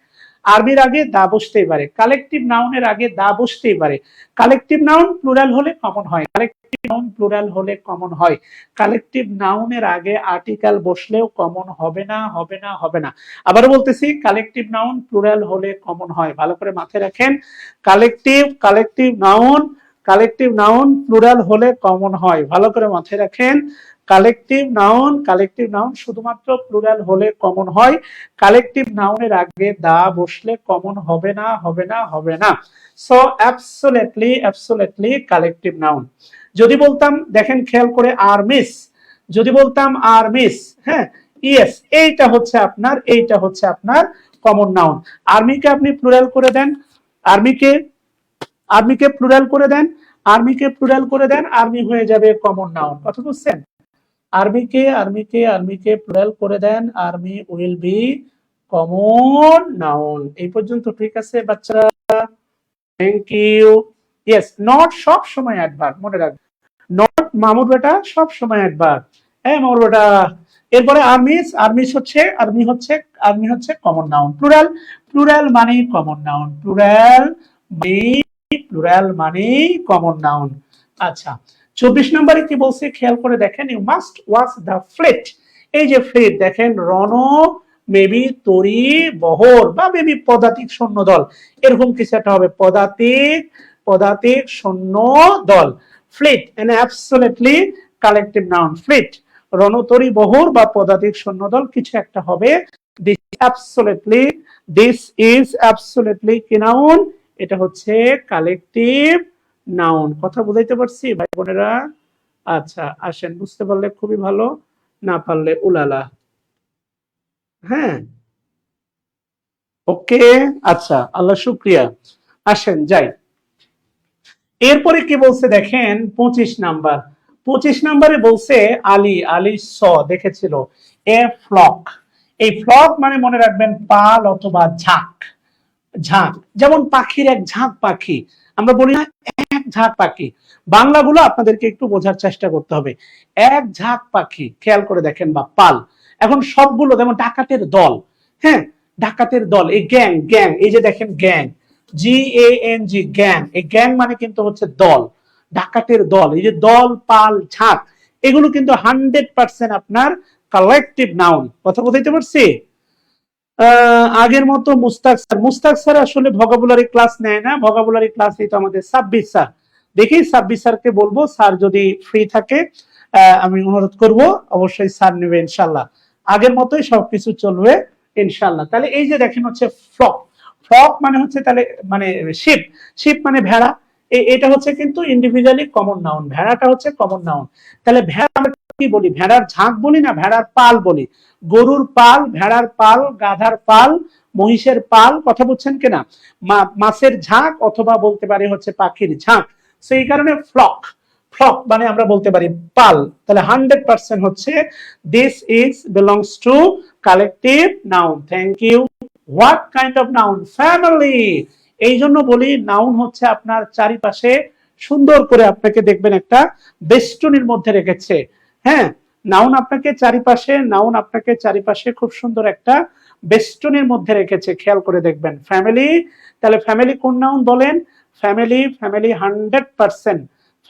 আর্মির আগে দা বসতেই পারে, কালেকটিভ নাউনের আগে দা বসতেই পারে। কালেকটিভ নাউন প্লুরাল হলে কমন হয়, কালেকটিভ নাউন প্লুরাল হলে কমন হয়। কালেকটিভ নাউনের আগে আর্টিকেল বসলেও কমন হবে না, হবে না, হবে না। আবার বলতেছি, কালেকটিভ নাউন প্লুরাল হলে কমন হয়। ভালো করে মাথায় রাখেন, কালেকটিভ নাউন প্লুরাল হলে কমন হয়। ভালো করে মাথায় রাখেন, কালেকটিভ নাউন শুধুমাত্র প্লুরাল হলে কমন হয়। কালেকটিভ নাউনের আগে দা বসলে কমন হবে না, হবে না, হবে না। So absolutely collective noun. যদি বলতাম, দেখেন খেয়াল করে, আর্মিস, যদি বলতাম আর্মিস, হ্যাঁ, ইয়েস, এইটা হচ্ছে আপনার কমন নাউন। আর্মিকে আপনি প্লুরাল করে দেন, আর্মিকে আর্মিকে প্লুরাল করে দেন, আর্মি হয়ে যাবে কমন নাউন। কথা বুঝছেন? আর্মিকে প্লুরাল করে দেন, army will be common noun. এই পর্যন্ত ঠিক আছে বাচ্চারা? Thank you. ইয়েস, নট সব সময় অ্যাডভার্ব, মনে রাখবেন, নট মামুর বেটা সব সময় অ্যাডভার্ব। হ্যাঁ মামুর বেটা। এরপরে আর্মি হচ্ছে কমন নাউন। প্লুরাল মানেই কমন নাউন, প্লুরাল মানেই কমন নাউন। আচ্ছা, 24 নম্বরে কি বলছে খেয়াল করে দেখেন, you must watch the fleet. এই যে ফ্লিট, দেখেন রণ, মেবি তরি বহর, বা মেবি পদাতিক সৈন্য দল, এরকম কিছু একটা হবে, পদাতিক সৈন্য দল। Fleet an absolutely collective noun. Fleet রণতরী বহর বা পদাতিক সৈন্য দল কিছু একটা হবে। দিস ইজ অ্যাবসলিউটলি কি নাউন? এটা হচ্ছে কালেকটিভ নাউন। কথা বুঝাইতে পারছি ভাই বোনেরা? আচ্ছা আসেন, বুঝতে পারলে খুবই ভালো, না পারলে উলালা। হ্যাঁ, ওকে, আচ্ছা, আল্লাহ শুক্রিয়া। আসেন যাই। এরপরে কি বলছে দেখেন, 25 নাম্বারে বলছে আলী স দেখেছিল এ ফ্লক। এই ফ্লক মানে মনে রাখবেন পাল অথবা ঝাঁক। যেমন পাখির এক ঝাঁক পাখি, আমরা বলি না এক ঝাঁক পাখি, বাংলাগুলো আপনাদেরকে একটু বোঝার চেষ্টা করতে হবে। এক ঝাঁক পাখি, খেয়াল করে দেখেন, বা পাল। এখন সবগুলো, যেমন ডাকাতের দল, হ্যাঁ, ডাকাতের দল, এই গ্যাং, এই যে দেখেন গ্যাং, GANG, গ্যাং, এই গ্যাং মানে কিন্তু হচ্ছে দল, ডাকাতের দল। এই যে দল, পাল, ঝাঁক, এগুলো কিন্তু 100% আপনার কালেকটিভ নাউন। কথা বলতে পারছি? আগের মতো মুস্তাক স্যার আসলে ভোকাবুলারি ক্লাস নেয় না, ভোকাবুলারি ক্লাস এই তো আমাদের সাব্বির স্যার। দেখি সাব্বির স্যারকে বলবো, স্যার যদি ফ্রি থাকে আমি অনুরোধ করব, অবশ্যই স্যার নেবে ইনশাল্লাহ। আগের মতোই সবকিছু চলবে ইনশাল্লাহ। তাহলে এই যে দেখেন হচ্ছে ফ্লক মানে হচ্ছে, তাহলে মানে শিপ মানে ভেড়া, এটা হচ্ছে কিন্তু ইন্ডিভিজুয়ালি কমন নাউন, ভেড়াটা হচ্ছে কমন নাউন। তাহলে ভেড়া আমরা কি বলি? ভেড়ার ঝাঁক বলি না, ভেড়ার পাল বলি। গরুর পাল, ভেড়ার পাল, গাধার পাল, মহিষের পাল, কথা বুঝছেন কিনা? মাছের ঝাঁক, অথবা বলতে পারি হচ্ছে পাখির ঝাঁক। সেই কারণে ফ্লক মানে আমরা বলতে পারি পাল। তাহলে 100% হচ্ছে this is belongs to collective noun. Thank you. What kind of noun? Family. এই জন্য বলি নাউন হচ্ছে আপনার চারিপাশে সুন্দর করে আপনাকে দেখবেন একটা বেষ্টনীর মধ্যে রেখেছে। হ্যাঁ, নাউন আপনাকে চারিপাশে খুব সুন্দর একটা বেষ্টনীর মধ্যে রেখেছে, খেয়াল করে দেখবেন। ফ্যামিলি, তাহলে ফ্যামিলি কোন নাউন বলেন? Family 100%,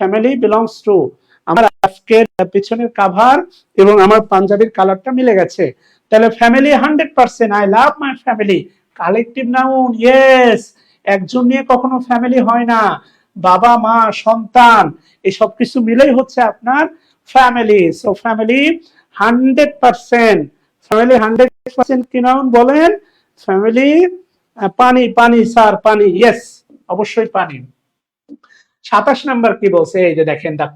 family belongs to. আমার আজকের পিছনের কাভার এবং আমার পাঞ্জাবির কালারটা মিলে গেছে। তাহলে family 100%, I love my family, collective noun. Yes, একজন নিয়ে কখনো ফ্যামিলি হয় না, বাবা মা সন্তান এই সব কিছু মিলেই হচ্ছে আপনার ফ্যামিলি। সো ফ্যামিলি 100%, ফ্যামিলি 100% কি নাউন বলেন? ফ্যামিলি। পানি স্যার, পানি, ইয়েস, অবশ্যই পানি। 27 নাম্বার কি বলছে? এই যে দেখেন, দা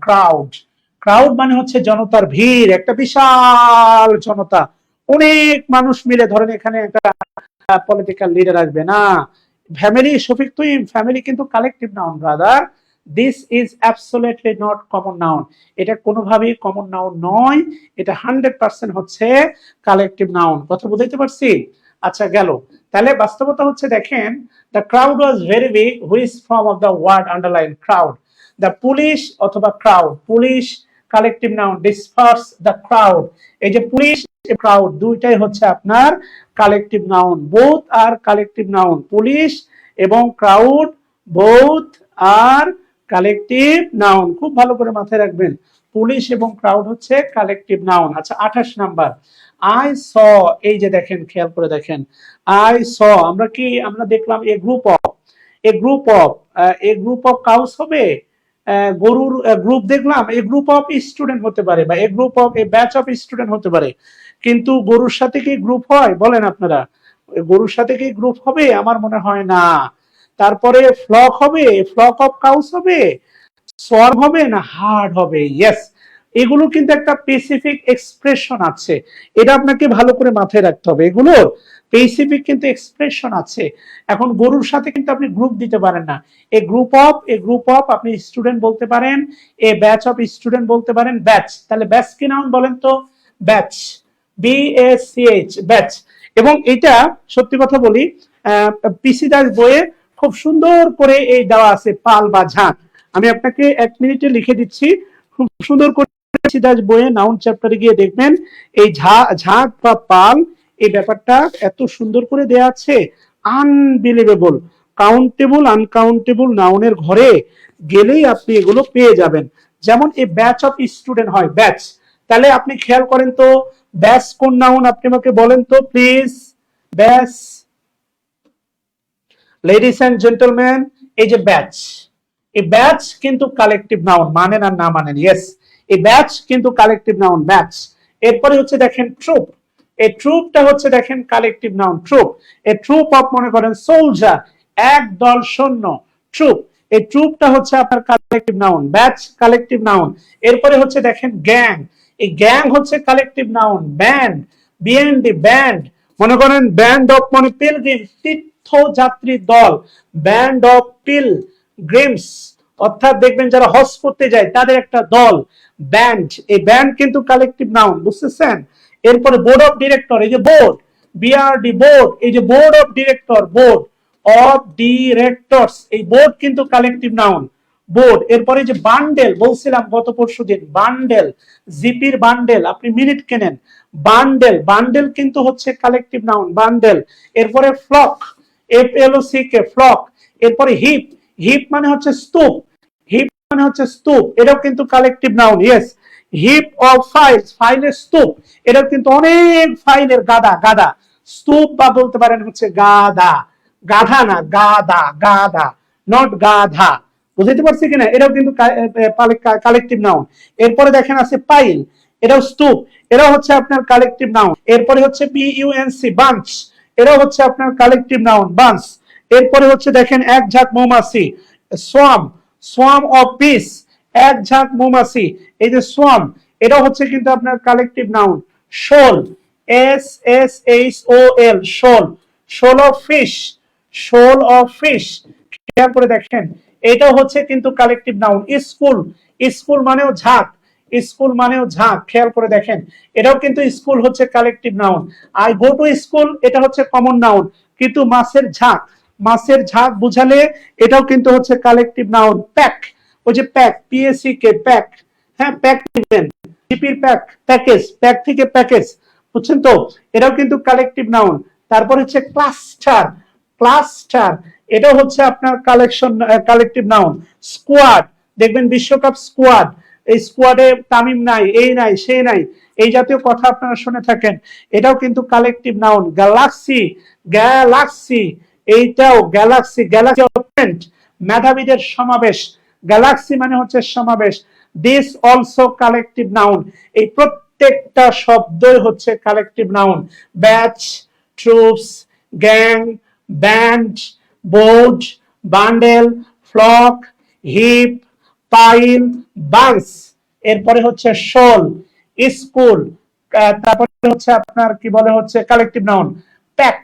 ক্রাউড মানে হচ্ছে জনতার ভিড়, একটা বিশাল জনতা, অনেক মানুষ মিলে, ধরেন এখানে একটা পলিটিক্যাল লিডার আসবে না। ফ্যামিলি, শফিক তুই, ফ্যামিলি কিন্তু collective noun brother. This is absolutely not common noun, এটা কোনোভাবেই কমন নাউন নয়, এটা 100% হচ্ছে কালেকটিভ নাউন। কথা বুঝাইতে পারছি? আচ্ছা গেল। তাহলে বাস্তবতা হচ্ছে দেখেন, the crowd was very big, which form of the word underline crowd? The police অথবা crowd, police collective noun, disperse the crowd। এই যে পুলিশ, ক্রাউড, দুইটাই হচ্ছে আপনার কালেকটিভ নাউন, বোথ আর কালেকটিভ নাউন। পুলিশ এবং ক্রাউড বোথ আর collective noun. খুব ভালো করে মাথায় রাখবেন, পুলিশ এবং ক্রাউড হচ্ছে কালেকটিভ নাউন। আচ্ছা 28 নাম্বার, আই স। এই যে দেখেন, খেয়াল করে দেখেন, আই স, আমরা দেখলাম এ গ্রুপ অফ কাউস হবে, গরুর গ্রুপ দেখলাম, এ গ্রুপ অফ স্টুডেন্ট হতে পারে, বা a group of a batch of student হতে পারে। কিন্তু গরুর সাথে কি গ্রুপ হয় বলেন আপনারা? গরুর সাথে কি গ্রুপ হবে? আমার মনে হয় না। তারপরে ফ্লক হবে, ফ্লক অফ কাউস হবে, সফট হবে না হার্ড হবে? ইয়েস, এগুলো কিন্তু একটা স্পেসিফিক এক্সপ্রেশন আছে, এটা আপনাকে ভালো করে মাথায় রাখতে হবে। এগুলো স্পেসিফিক কিন্তু এক্সপ্রেশন আছে। এখন গরুর সাথে কিন্তু আপনি গ্রুপ দিতে পারেন না। এ গ্রুপ অফ আপনি স্টুডেন্ট বলতে পারেন, এ ব্যাচ অফ স্টুডেন্ট বলতে পারেন, ব্যাচ। তাহলে ব্যাচ কি নাউন বলেন তো? Batch, BACH, batch. এবং এটা সত্যি কথা বলি, পিসি দাস বইয়ে খুব সুন্দর করে এই দেওয়া আছে, পাল বা ঝাঁক। আমি আপনাকে 1 মিনিটে লিখে দিচ্ছি, খুব সুন্দর করে পিসি দাস বইয়ে নাউন চ্যাপ্টারে গিয়ে দেখবেন এই ঝাঁক বা পাল, এই ব্যাপারটা এত সুন্দর করে দেয়া আছে, আনবিলিভেবল। কাউন্টেবল আনকাউন্টেবল নাউনের ঘরে গেলেই আপনি এগুলো পেয়ে যাবেন। যেমন এই ব্যাচ অফ স্টুডেন্ট হয়, ব্যাচ। তাহলে আপনি খেয়াল করেন তো, ব্যাচ কোন নাউন আপনি আমাকে বলেন তো please. Batch, ladies and gentleman, এই যে ব্যাচ, এই ব্যাচ কিন্তু কালেকটিভ নাউন, মানেন আর না মানেন, ইয়েস, এই ব্যাচ কিন্তু কালেকটিভ নাউন, ব্যাচ। এরপরে হচ্ছে দেখেন ট্রুপ, এই ট্রুপটা হচ্ছে দেখেন কালেকটিভ নাউন, ট্রুপ। এই ট্রুপ অফ মনে করেন সোলজার, এক দল সৈন্য, ট্রুপ। এই ট্রুপটা হচ্ছে আপনার collective noun, batch collective noun. এরপরে হচ্ছে দেখেন গ্যাং, এই গ্যাং হচ্ছে collective noun, band, BND, band. মনে করেন ব্যান্ড অফ মানে পিলগ্রিম, তীর্থযাত্রী দল, ব্যান্ড অফ পিলগ্রিমস, অর্থাৎ দেখবেন যারা হজ করতে যায় তাদের একটা দল, ব্যান্ড। এই ব্যান্ড কিন্তু কালেকটিভ নাউন, বুঝতেছেন? এরপরে বোর্ড অফ ডিরেক্টর, এই যে বোর্ড, BRD, বোর্ড, এই যে board of director, board of directors, এই বোর্ড কিন্তু কালেকটিভ নাউন, বোর্ড। এরপরে যে বান্ডেল, বলছিলাম গত পরশুদিন, বান্ডেল, জিপির বান্ডেল, আপনি মিনিট কেনেন, বান্ডেল, বান্ডেল কিন্তু হচ্ছে কালেকটিভ নাউন, বান্ডেল। এরপরে ফ্লক, FLOCK, ফ্লক। এরপরে হিপ, হিপ মানে হচ্ছে স্তূপ, হিপ মানে হচ্ছে স্তূপ, এটাও কিন্তু collective noun, yes. Heap of files, ফাইলের স্তূপ, এটাও কিন্তু অনেক ফাইলের গাদা, গাদা। স্তূপ বা বলতে পারেন হচ্ছে গাদা, গাধা না, গাদা, গাদা, নট গাধা। বুঝতে পারছি কিনা? এটাও কিন্তু কালেকটিভ নাউন। এরপরে দেখেন আছে পাইল, এটাও স্তূপ, এটাও হচ্ছে আপনার কালেকটিভ নাউন। এরপরে হচ্ছে BUNC, বাঞ্চ, এটাও হচ্ছে আপনার কালেকটিভ নাউন, বাঞ্চ। এরপরে হচ্ছে দেখেন এক ঝাঁক মৌমাছি, সোয়াম, সোয়াম অফ বিস, এক ঝাঁক মৌমাছি, এই যে সোয়াম, এটাও হচ্ছে কিন্তু আপনার কালেকটিভ নাউন। শোল, SSHOL, শোল, শোল অফ ফিশ, শোল অফ ফিশ। খেয়াল করে দেখেন এটাও হচ্ছে কিন্তু কালেকটিভ নাউন। স্কুল, স্কুল মানেও ঝাঁক, স্কুল মানেও ঝাঁক, খেয়াল করে দেখেন এটাও কিন্তু স্কুল হচ্ছে collective noun. I go to school, এটা হচ্ছে কমন নাউন, কিন্তু মাছের ঝাঁক, মাছের ঝাঁক বুঝালে এটাও কিন্তু হচ্ছে কালেকটিভ নাউন। প্যাক, ওই যে প্যাক, PACK, প্যাক, হ্যাঁ প্যাক দিবেন, জিপির প্যাক, প্যাকেজ, প্যাক থেকে প্যাকেজ, বুঝছেন তো? এটাও কিন্তু কালেকটিভ নাউন। তারপর হচ্ছে ক্লাস্টার, ক্লাস্টার, এটা হচ্ছে আপনার কালেকটিভ নাউন। স্কোয়াড, দেখবেন বিশ্বকাপ স্কোয়াড, এই স্কোয়াডে তামিম নাই, এই নাই, সেই নাই, এই জাতীয় কথা আপনারা শুনে থাকেন, এটাও কিন্তু কালেকটিভ নাউন। গ্যালাক্সি, গ্যালাক্সি, এইটাও গ্যালাক্সি, গ্যালাক্সি অফ ফ্রেন্ড, মেধাবীদের সমাবেশ, গ্যালাক্সি মানে হচ্ছে সমাবেশ। দিস অলসো কালেকটিভ নাউন, এই প্রত্যেকটা শব্দই হচ্ছে collective noun. Batch, troops, gang, band, board, bundle, flock, heap, pile, bunch. এরপরে হচ্ছে শোল, স্কুল, তারপরে হচ্ছে আপনার কি বলে হচ্ছে collective noun, pack,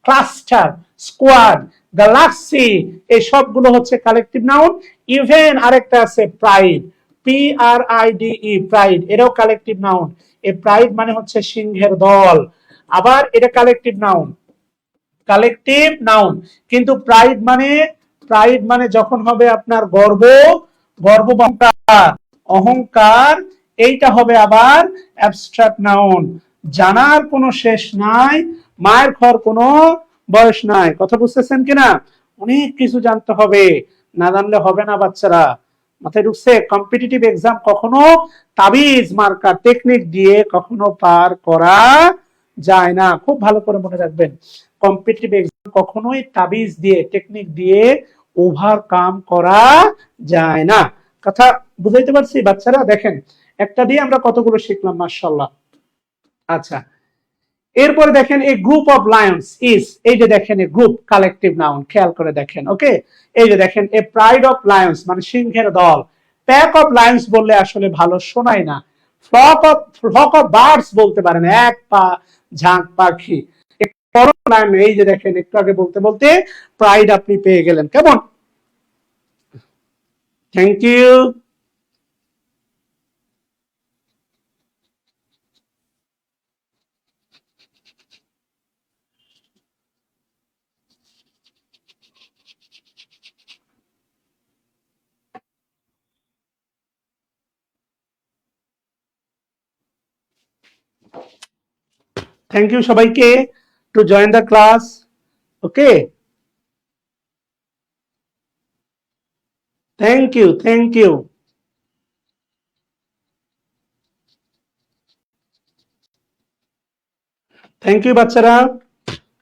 cluster, squad, Galaxy, এই সবগুলো হচ্ছে কালেকটিভ নাউন। ইভেন আরেকটা আছে প্রাইড, PRIDE, প্রাইড, এটাও কালেকটিভ নাউন। এই প্রাইড মানে হচ্ছে সিংহের দল, আবার এটা কালেকটিভ নাউন, কালেকটিভ নাউন। কিন্তু প্রাইড মানে, প্রাইড মানে যখন হবে আপনার গর্ব, গর্ব, অহংকার, অহংকার, এইটা হবে আবার অ্যাবস্ট্রাক্ট নাউন। জানার কোনো শেষ নাই, মায়ের ঘর কোনো বয়স নাই। কথা বুঝতেছেন কিনা? অনেক কিছু জানতে হবে, না জানলে হবে না বাচ্চারা। মাথায় ঢুকছে? কম্পিটিটিভ এক্সাম কখনো তাবিজ মার্কা টেকনিক দিয়ে কখনো পার করা যায় না, খুব ভালো করে মনে রাখবেন। কম্পিটিটিভ এক্সাম কখনোই তাবিজ দিয়ে টেকনিক দিয়ে ওভারকাম করা যায় না। কথা বুঝাইতে পারছি বাচ্চারা? দেখেন একটা দিয়ে আমরা কতগুলো শিখলাম, মাশাআল্লাহ। আচ্ছা, এরপরে দেখেন এই গ্রুপ অফ লায়ন্স ইজ, এই যে দেখেন এই গ্রুপ কালেকটিভ নাউন, খেয়াল করে দেখেন। ওকে, এই যে দেখেন এ প্রাইড অফ লায়ন্স মানে সিংহের দল, প্যাক অফ লায়ন্স বললে আসলে ভালো শোনায় না, ফ্লক অফ বার্ডস বলতে পারেন, এক পা ঝাঁক পাখি। এই যে দেখেন একটু আগে বলতে বলতে প্রাইড আপনি পেয়ে গেলেন, কেমন? Thank you. থ্যাংক ইউ সবাইকে to join the class. Okay, thank you, thank you. Thank you বাচ্চারা।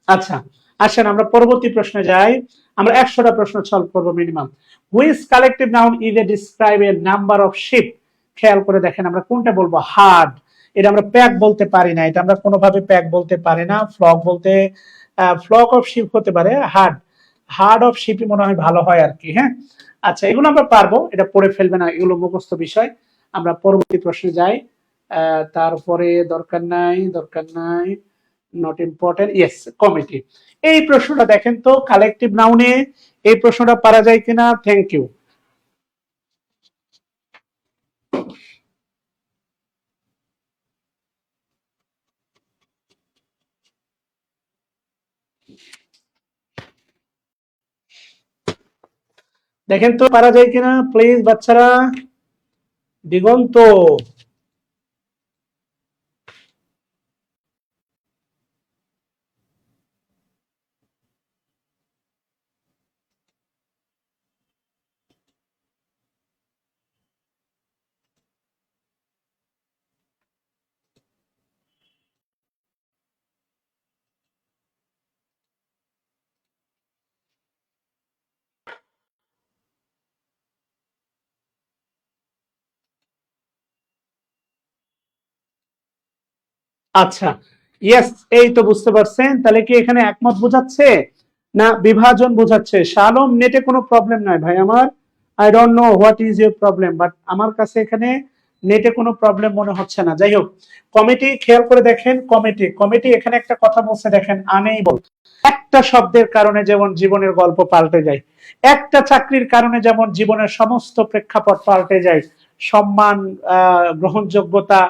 আচ্ছা, আসেন আমরা পরবর্তী প্রশ্নে যাই। আমরা 100টা প্রশ্ন সলভ করবো minimum. Which collective noun is a describe a number of ship? খেয়াল করে দেখেন আমরা কোনটা বলবো। হার্ড, এটা আমরা প্যাক বলতে পারি না, এটা আমরা কোনোভাবে প্যাক বলতে পারি না। ফ্লক বলতে ফ্লক অফ শিপ হতে পারে। হার্ড, হার্ড অফ শিপই মনে হয় ভালো হয় আর কি। হ্যাঁ, আচ্ছা এগুলো আমরা পারবো, এটা পড়ে ফেলবে না, এগুলো মুখস্থ বিষয়। আমরা পরবর্তী প্রশ্নে যাই। তারপরে দরকার নাই, দরকার নাই, নট ইম্পর্টেন্ট। Yes, committee. এই প্রশ্নটা দেখেন তো কালেকটিভ নাউনে এই প্রশ্নটা পারা যায় কিনা। Thank you. দেখেন তো পারা যায় কিনা প্লিজ বাচ্চারা। দিগন্ত, আচ্ছা ইয়েস, এই তো বুঝতে পারছেন। তাহলে কি এখানে একমত বোঝাচ্ছে না বিভাজন বোঝাচ্ছে? শালম, নেটে কোনো প্রবলেম নাই ভাই আমার। I don't know what is your problem, but আমার কাছে এখানে নেটে কোনো প্রবলেম মনে হচ্ছে না। যাই হোক, কমিটি খেয়াল করে দেখেন। কমিটি, কমিটি এখানে একটা কথা বলছে দেখেন, আনেইবল। একটা শব্দের কারণে যেমন জীবনের গল্প পাল্টে যায়, একটা চাকরির কারণে যেমন জীবনের সমস্ত প্রেক্ষাপট পাল্টে যায়, সম্মান, গ্রহণযোগ্যতা,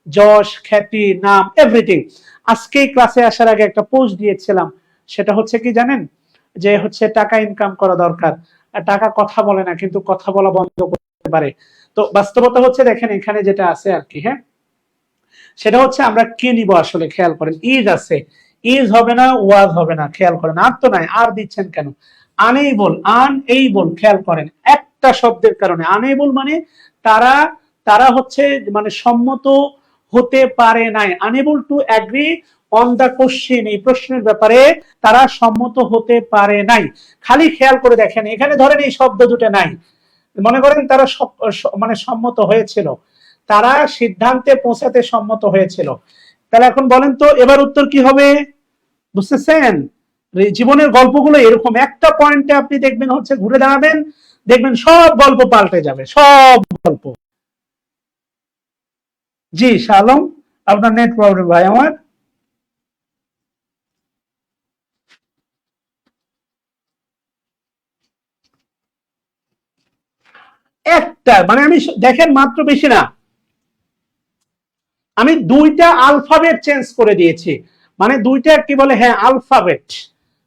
যশ, খ্যাতি, নাম, এভরিথিং। আজকে ক্লাসে আসার আগে একটা পোস্ট দিয়েছিলাম, সেটা হচ্ছে কি জানেন, যে হচ্ছে টাকা ইনকাম করা দরকার। টাকা কথা বলে না, কিন্তু কথা বলা বন্ধ করতে পারে। তো বাস্তবতা হচ্ছে দেখেন এখানে যেটা আছে আর কি। হ্যাঁ, সেটা হচ্ছে আমরা কি নিব আসলে। খেয়াল করেন, ইজ আছে, ইজ হবে না, ওয়াজ হবে না। খেয়াল করেন, আর তো নাই, আর দিচ্ছেন কেন? Unable, unable. খেয়াল করেন একটা শব্দের কারণে আনএবল মানে তারা, তারা হচ্ছে মানে সম্মত হতে পারে নাই। Unable to agree on the question, এই প্রশ্নের ব্যাপারে তারা সম্মত হতে পারে নাই। খালি খেয়াল করে দেখেন এখানে ধরেন এই শব্দ দুটো নাই, মনে করেন তারা মানে সম্মত হয়েছিল, তারা সিদ্ধান্তে পৌঁছাতে সম্মত হয়েছিল। তাহলে এখন বলেন তো এবার উত্তর কি হবে? বুঝতেছেন? জীবনের গল্পগুলো এরকম, একটা পয়েন্টে আপনি দেখবেন হচ্ছে ঘুরে দাঁড়াবেন, দেখবেন সব গল্প পাল্টে যাবে, সব গল্প। জি শালম, আপনার নেট প্রবলেম ভাই আমার। একটা মানে আমি দেখেন মাত্র বেশি না, আমি দুইটা আলফাবেট চেঞ্জ করে দিয়েছি। মানে দুইটা কি বলে, হ্যাঁ আলফাবেট,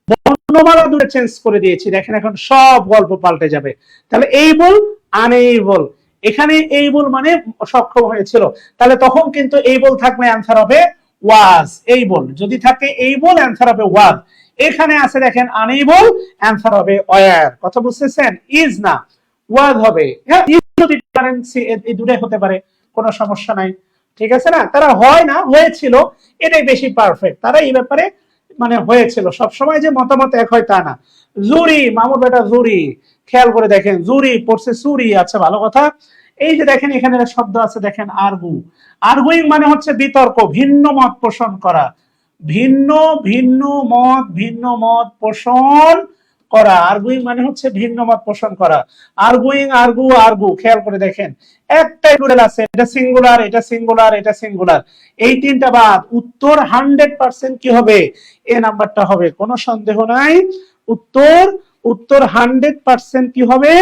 বর্ণমালা দুটো চেঞ্জ করে দিয়েছি। দেখেন এখন সব গল্প পাল্টে যাবে। তাহলে এই বল, আনএবল, এখানে এই বল মানে সক্ষম হয়েছিল, তাহলে তখন কিন্তু এই বল থাকলে অ্যান্সার হবে ওয়াজ। এই বল যদি থাকে এই বল, অ্যান্সার হবে ওয়াজ। এখানে আছে দেখেন আনএবল, অ্যান্সার হবে ওয়ার। কথা বুঝতেছেন? ইজ না, ওয়াজ হবে। হ্যাঁ, ইজ যদি পারেন, এই দুটাই হতে পারে, কোনো সমস্যা নাই। ঠিক আছে না? তারা হয় না, হয়েছিল, এটাই বেশি পারফেক্ট। তারা এই ব্যাপারে মানে হয়েছিল। সবসময় যে মতামত এক হয় তা না। জুরি, মামুর বেটা জুরি, খেয়াল করে দেখেন, জুরি পড়ছে সুরি। আচ্ছা ভালো কথা। এই যে দেখেন এখানে শব্দ আছে দেখেন, আরগু। আরগুইং মানে হচ্ছে বিতর্ক, ভিন্ন মত পোষণ করা। ভিন্ন ভিন্ন মত, ভিন্ন মত পোষণ করা, আর্গুইং মানে হচ্ছে ভিন্ন মত পোষণ করা। আর্গুইং, আর্গু, আর্গু, খেয়াল করে দেখেন একটাই প্লুরাল আছে, এটা সিঙ্গুলার, এটা সিঙ্গুলার, এটা সিঙ্গুলার, এই তিনটা বাদ, উত্তর 100% কি হবে? এ নাম্বারটা হবে, কোনো সন্দেহ নাই। উত্তর উত্তর 100% কি হবে?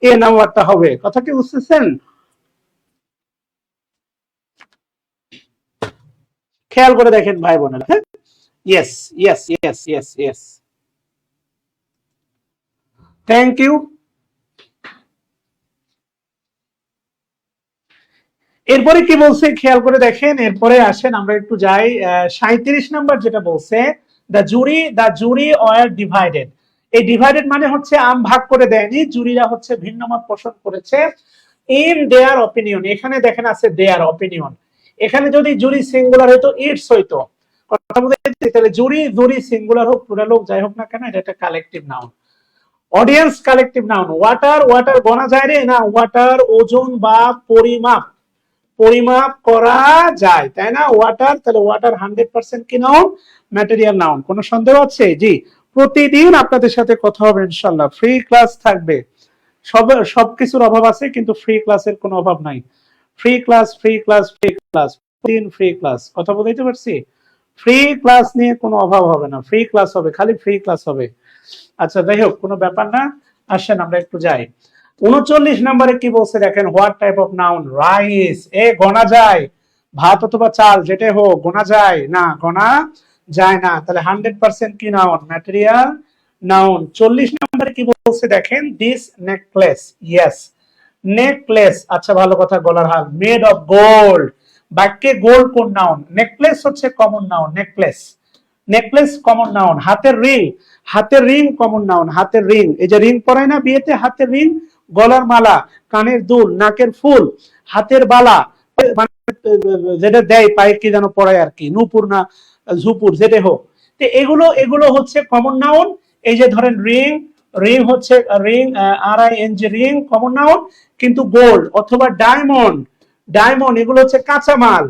এ নাম্বারটা হবে। কথা কি বুঝতেছেন? খেয়াল করে দেখেন ভাই বোনেরা। হ্যাঁ, yes yes yes yes yes, thank you. এরপরে কি বলছে খেয়াল করে দেখেন, এরপরে আসেন আমরা একটু যাই 37 নাম্বার যেটা বলছে, দ্য জুরি ওয়ার ডিভাইডেড। এই ডিভাইডেড মানে হচ্ছে আম ভাগ করে দেয়নি, জুরিরা হচ্ছে ভিন্ন মত পোষণ করেছে ইন দেয়ার অপিনিয়ন। এখানে দেখেন আছে দেয়ার অপিনিয়ন, এখানে যদি জুরি সিঙ্গুলার হইতো ইটস হইতো, কথা বুঝতে, তাহলে জুরি জুরি সিঙ্গুলার হোক প্লুরাল হোক যাই হোক না কেন, এটা একটা collective noun. Audience collective noun. Water, water গণা যায় রে না, ওয়াটার ওজন বা পরিমাপ, পরিমাপ করা যায়, তাই না? ওয়াটার, তাহলে ওয়াটার 100% কি নাউন? Material noun. কোনো সন্দেহ আছে? জি, প্রতিদিন আপনাদের সাথে কথা হবে ইনশাআল্লাহ, ফ্রি ক্লাস থাকবে। সবকিছুর অভাব আছে কিন্তু ফ্রি ক্লাসের কোনো অভাব নাই। Free class, free class, free class, প্রতিদিন ফ্রি ক্লাস। কথা বলতে পারছি? ফ্রি ক্লাস নিয়ে কোনো অভাব হবে না, ফ্রি ক্লাস হবে, খালি ফ্রি ক্লাস হবে। আচ্ছা যাই হোক, কোনো ব্যাপার না, আসেন আমরা একটু যাই 39 নম্বরে কি বলছে দেখেন, what type of noun? Rice, এ গোনা যায়, ভাত অথবা চাল যেটা হোক, গোনা যায় না, গোনা যায় না, তাহলে 100% কি নাউন? Material noun. 40 নম্বরে কি বলছে দেখেন, দিস নেকলেস, ইয়েস নেকলেস, আচ্ছা ভালো কথা, গলার হার, মেড অফ গোল্ড। বাক্যে গোল্ড কোন নাউন? নেকলেস হচ্ছে common noun, necklace, necklace common noun. হাতের রিং, হাতের রিং কমন নাউন, হাতের রিং, এই যে রিং পরায় না বিয়েতে, হাতের রিং, গলার মালা, কানের দুল, নাকের ফুল, হাতের বালা, মানে যেটা দেয় পায়ে কি যেন পড়ায় আর কি, নূপুর না ঝুপুর, যেটা হোক, তো এগুলো এগুলো হচ্ছে কমন নাউন। এই যে ধরেন রিং, রিং হচ্ছে ring, RING, ring common noun, কিন্তু গোল্ড অথবা ডায়মন্ড, ডায়মন্ড এগুলো হচ্ছে কাঁচা মাল,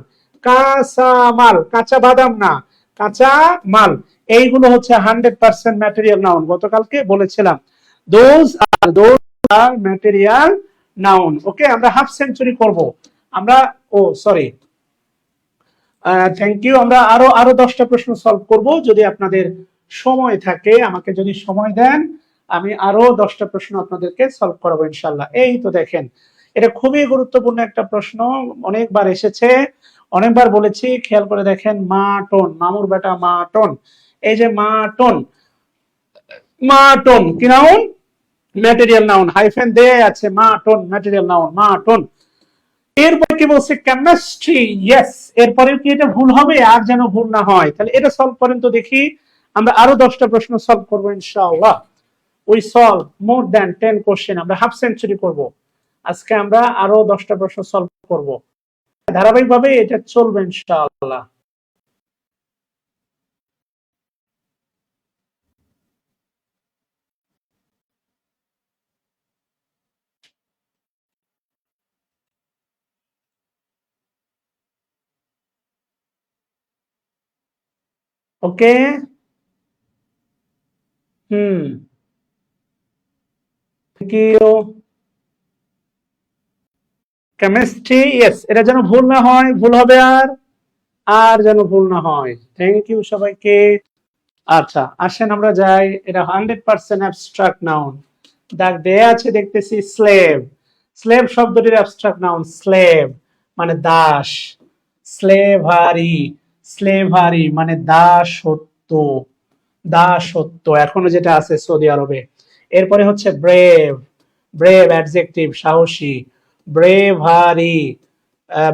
কাঁচা মাল, কাঁচা বাদাম না, কাঁচা মাল, এইগুলো হচ্ছে 100% ম্যাটেরিয়াল নাউন। গতকালকে বলেছিলাম দোজ আর ম্যাটেরিয়াল নাউন। ওকে, আমরা হাফ সেঞ্চুরি করব আমরা, ও সরি, থ্যাংক ইউ। আমরা আরো 10টা প্রশ্ন সলভ করব যদি আপনাদের সময় থাকে, আমাকে যদি সময় দেন আমি আরো 10টা প্রশ্ন আপনাদেরকে সলভ করাবো ইনশাল্লাহ। এই তো দেখেন, এটা খুবই গুরুত্বপূর্ণ একটা প্রশ্ন, অনেকবার এসেছে, অনেকবার বলেছি, খেয়াল করে দেখেন, মাটন, মামুর বেটা মাটন, এই যে মাটন, মাটন কি নাউন? ম্যাটেরিয়াল নাউন, হাইফেন দেয়া আছে, মাটন ম্যাটেরিয়াল নাউন, মাটন। এরপরে কি বলছে? Chemistry, yes. এরপরে কি এটা ভুল হবে? আর যেন ভুল না হয়, তাহলে এটা সলভ করেন তো দেখি। আমরা আরো 10টা প্রশ্ন সলভ করব ইনশাআল্লাহ। We solve more than 10 question, আমরা হাফ সেঞ্চুরি করব আজকে, আমরা আরো 10টা প্রশ্ন সলভ করব, ধারাবাহিকভাবে এটা চলবে ইনশাআল্লাহ। ওকে, হুম, থ্যাংক ইউ। কেমিস্ট্রি, ইয়েস, এটা যেন ভুল না হয়, ভুল হবে আর যেন ভুল না হয়। থ্যাংক ইউ সবাইকে। আচ্ছা আসেন আমরা যাই, এটা 100% অ্যাবস্ট্রাক্ট নাউন, দাগ দেয়া আছে দেখতেছি, স্লেভ, স্লেভ শব্দটির অ্যাবস্ট্রাক্ট নাউন, স্লেভ মানে দাস, স্লেভারি, স্লেভারি মানে দাসত্ব, দাসত্ব এখনো যেটা আছে সৌদি আরবে। এরপরে হচ্ছে ব্রেভ, ব্রেভ অ্যাডজেক্টিভ, সাহসী, ব্রেভারি,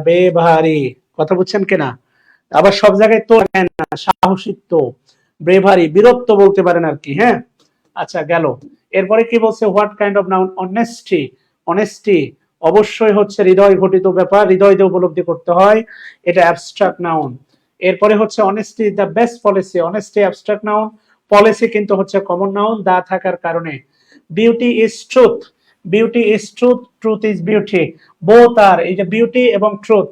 বেভারি, কথা বুঝছেন কিনা? আবার সব জায়গায় তো না, সাহসিত্ব, ব্রেভারি, বীরত্ব বলতে পারেন আর কি। হ্যাঁ, আচ্ছা গেল। এরপরে কি বলছে? What kind of noun? Honesty, honesty অবশ্যই হচ্ছে হৃদয় ঘটিত ব্যাপার, হৃদয় দিয়ে উপলব্ধি করতে হয়, এটা অ্যাবস্ট্রাক্ট নাউন। এরপরে হচ্ছে honesty the best policy, honesty abstract noun, policy কিন্তু হচ্ছে কমন নাউন দা থাকার কারণে। Beauty is truth, beauty is truth, truth is beauty, both are, এই যে বিউটি এবং ট্রুথ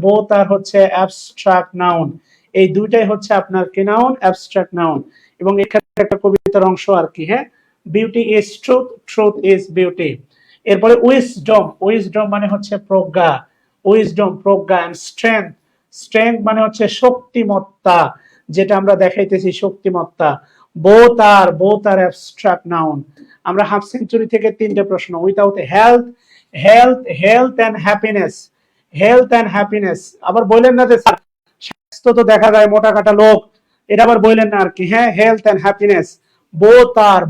বোথ আর হচ্ছে অ্যাবস্ট্রাক্ট নাউন, এই দুইটাই হচ্ছে আপনার কি নাউন? Abstract noun. এবং এখানে একটা কবিতার অংশ আর কি, হ্যাঁ, beauty is truth, truth is beauty. এরপরে উইজডম, উইজডম মানে হচ্ছে প্রজ্ঞা, উইজডম প্রজ্ঞা, এন্ড স্ট্রেংথ, স্ট্রেংথ মানে হচ্ছে শক্তিমত্তা, যেটা আমরা দেখাইতেছি শক্তিমত্তা। Both are abstract noun. আমরা হাফ সেঞ্চুরি থেকে 3টে প্রশ্ন, without health, health and happiness, health and happiness. আবার বললেন না যে স্যার স্বাস্থ্য তো দেখা যায় মোটা কাটা লোক, এটা আবার বললেন না আর কি, হ্যাঁ, health and happiness, both are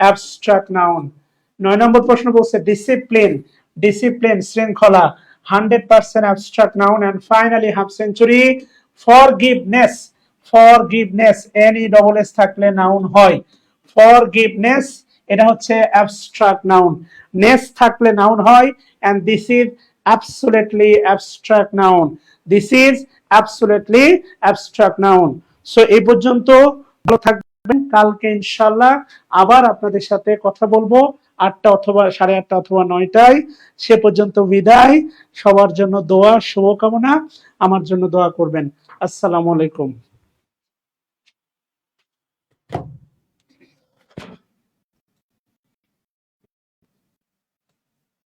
abstract noun. 9 নম্বর প্রশ্ন বলছে ডিসিপ্লিন, ডিসিপ্লিন শৃঙ্খলা, 100% abstract noun. And finally half century forgiveness, forgiveness any double s থাকলে নাউন হয়, ফরগিভনেস এটা হচ্ছে অ্যাবস্ট্রাক্ট নাউন, নেস থাকলে নাউন হয়। And this is absolutely abstract noun, this is absolutely abstract noun. So এই পর্যন্ত, ভালো থাকবেন। কালকে ইনশাআল্লাহ আবার আপনাদের সাথে কথা বলবো 8টা অথবা 8:30 অথবা 9টায়। সে পর্যন্ত বিদায়, সবার জন্য দোয়া, শুভকামনা, আমার জন্য দোয়া করবেন। আসসালামু আলাইকুম।